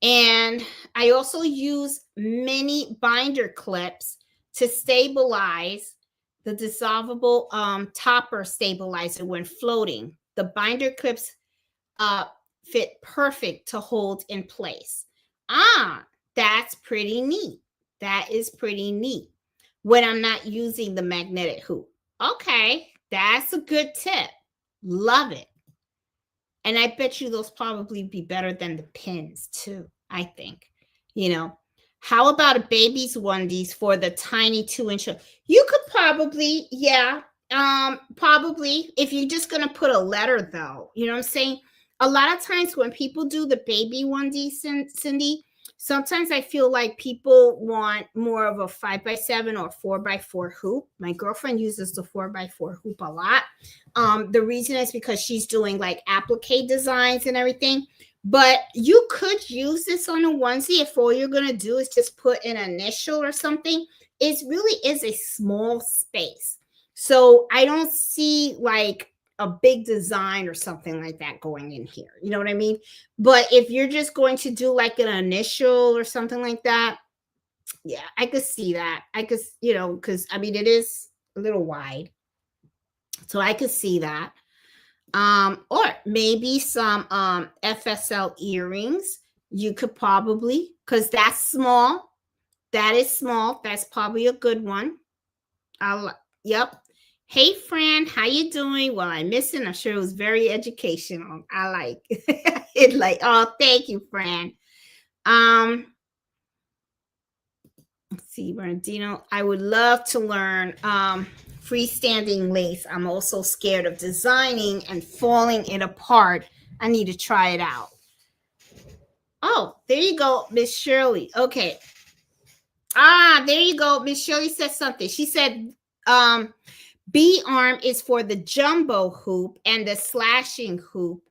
And I also use mini binder clips to stabilize the dissolvable topper stabilizer when floating. The binder clips fit perfect to hold in place. That's pretty neat. That is pretty neat when I'm not using the magnetic hoop. Okay, that's a good tip. Love it. And I bet you those probably be better than the pins too, I think. How about a baby's onesies for the tiny 2-inch? You could probably, probably, if you're just going to put a letter though, you know what I'm saying? A lot of times when people do the baby onesies, Cindy, sometimes I feel like people want more of a 5x7 or 4x4 hoop. My girlfriend uses the 4x4 hoop a lot. The reason is because she's doing like applique designs and everything. But you could use this on a onesie if all you're going to do is just put an initial or something. It really is a small space. So I don't see like a big design or something like that going in here. You know what I mean? But if you're just going to do like an initial or something like that, yeah, I could see that. I could, because I mean, it is a little wide. So I could see that. Or maybe some FSL earrings. You could probably, because that's small. That is small. That's probably a good one. Yep. Hey, Fran, how you doing? Well, I missed it. I'm sure it was very educational. I like it. Oh, thank you, Fran. Let's see, Bernardino. I would love to learn freestanding lace. I'm also scared of designing and falling it apart. I need to try it out. Oh, there you go, Miss Shirley. Okay. There you go. Miss Shirley said something. She said B arm is for the jumbo hoop and the slashing hoop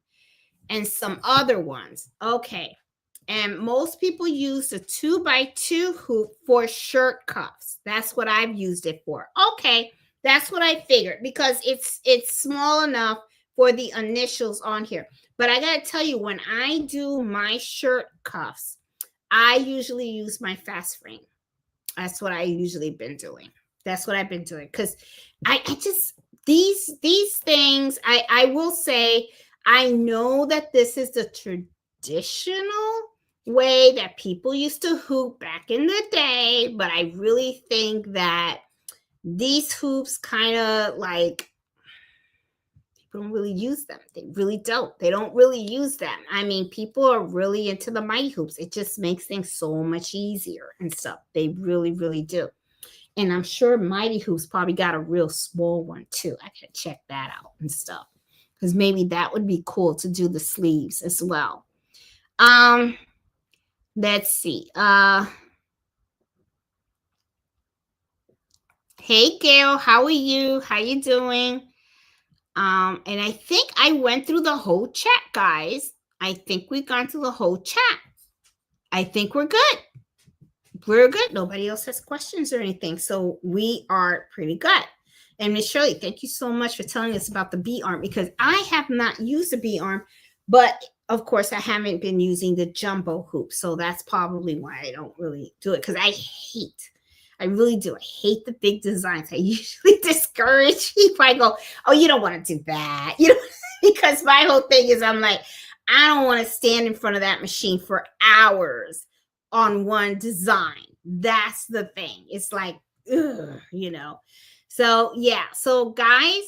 and some other ones. Okay. And most people use the 2x2 hoop for shirt cuffs. That's what I've used it for. Okay. That's what I figured because it's small enough for the initials on here. But I got to tell you, when I do my shirt cuffs, I usually use my fast frame. That's what I usually been doing. That's what I've been doing. Because I just, these things, I will say, I know that this is the traditional way that people used to hoop back in the day, but I really think that these hoops kind of like, people don't really use them. They really don't. They don't really use them. I mean, people are really into the mighty hoops. It just makes things so much easier and stuff. They really, really do. And I'm sure Mighty Hoops probably got a real small one too. I gotta check that out and stuff. Because maybe that would be cool to do the sleeves as well. Let's see. Hey Gail, how are you? How you doing? And I think I went through the whole chat, guys. I think we've gone through the whole chat. I think we're good. We're good. Nobody else has questions or anything. So we are pretty good. And Miss Shirley, thank you so much for telling us about the bee arm, because I have not used the bee arm, but of course I haven't been using the jumbo hoop. So that's probably why I don't really do it, because I really do. I hate the big designs. I usually discourage people. I go, oh, you don't want to do that. You know, because my whole thing is I'm like, I don't want to stand in front of that machine for hours on one design. That's the thing. It's like, ugh, you know. So yeah. So guys,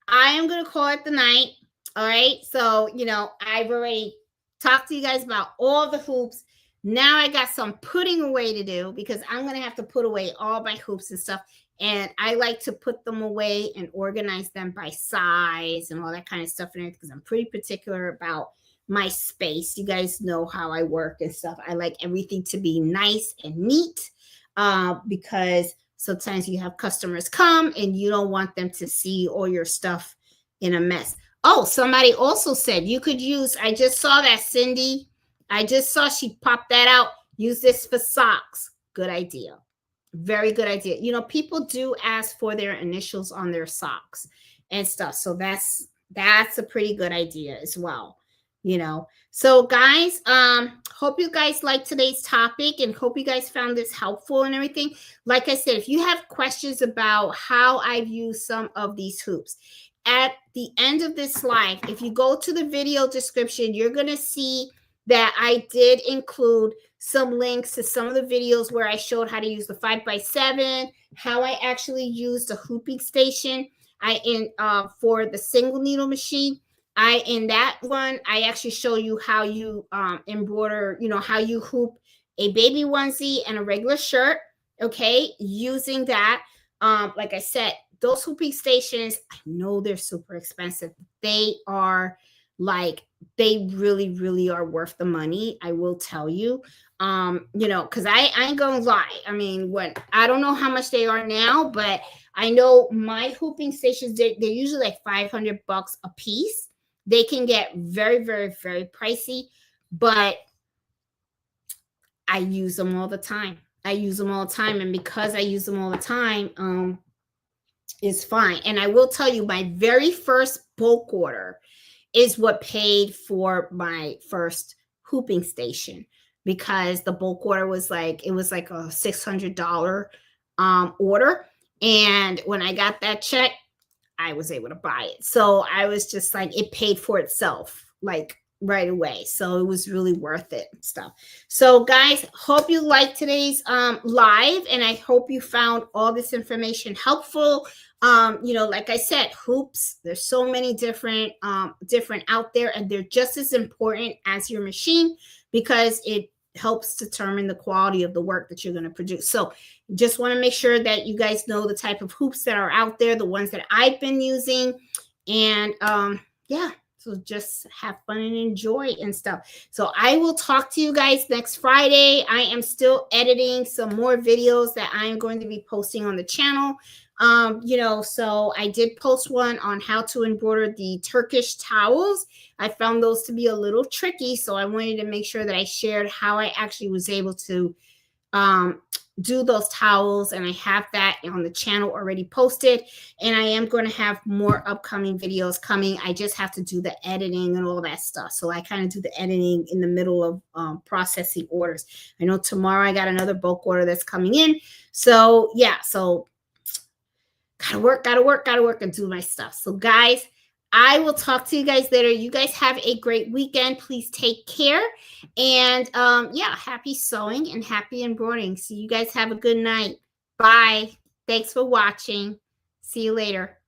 I am gonna call it the night. All right. So, you know, I've already talked to you guys about all the hoops. Now I got some putting away to do, because I'm gonna have to put away all my hoops and stuff. And I like to put them away and organize them by size and all that kind of stuff in it, because I'm pretty particular about my space. You guys know how I work and stuff. I like everything to be nice and neat, because sometimes you have customers come and you don't want them to see all your stuff in a mess. Oh, somebody also said you could use, I just saw that, Cindy. I just saw she popped that out. Use this for socks. Good idea. Very good idea. You know, people do ask for their initials on their socks and stuff. So that's a pretty good idea as well. You know, so guys, hope you guys liked today's topic and hope you guys found this helpful and everything. Like I said, if you have questions about how I've used some of these hoops, at the end of this live, if you go to the video description, you're going to see that I did include some links to some of the videos where I showed how to use the 5x7, how I actually used the hooping station for the single needle machine. In that one, I actually show you how you embroider, you know, how you hoop a baby onesie and a regular shirt. Okay, using that. Like I said, those hooping stations, I know they're super expensive. They are like, they really, really are worth the money. I will tell you, you know, because I ain't gonna lie. I mean, I don't know how much they are now, but I know my hooping stations, they're usually like $500 a piece. They can get very, very, very pricey, but I use them all the time. And because I use them all the time, it's fine. And I will tell you, my very first bulk order is what paid for my first hooping station, because the bulk order was like, it was like a $600 order. And when I got that check, I was able to buy it. So I was just like, it paid for itself like right away. So it was really worth it and stuff. So guys, hope you liked today's live, and I hope you found all this information helpful. You know, like I said, hoops, there's so many different out there, and they're just as important as your machine, because it helps determine the quality of the work that you're going to produce. So just want to make sure that you guys know the type of hoops that are out there, the ones that I've been using. And yeah, so just have fun and enjoy and stuff. So I will talk to you guys next Friday. I am still editing some more videos that I'm going to be posting on the channel. You know, so I did post one on how to embroider the Turkish towels. I found those to be a little tricky, so I wanted to make sure that I shared how I actually was able to do those towels, and I have that on the channel already posted, and I am going to have more upcoming videos coming. I just have to do the editing and all that stuff. So I kind of do the editing in the middle of processing orders. I know tomorrow I got another bulk order that's coming in. So yeah, so gotta work and do my stuff. So guys, I will talk to you guys later. You guys have a great weekend. Please take care. And yeah, happy sewing and happy embroidering. So you guys have a good night. Bye. Thanks for watching. See you later.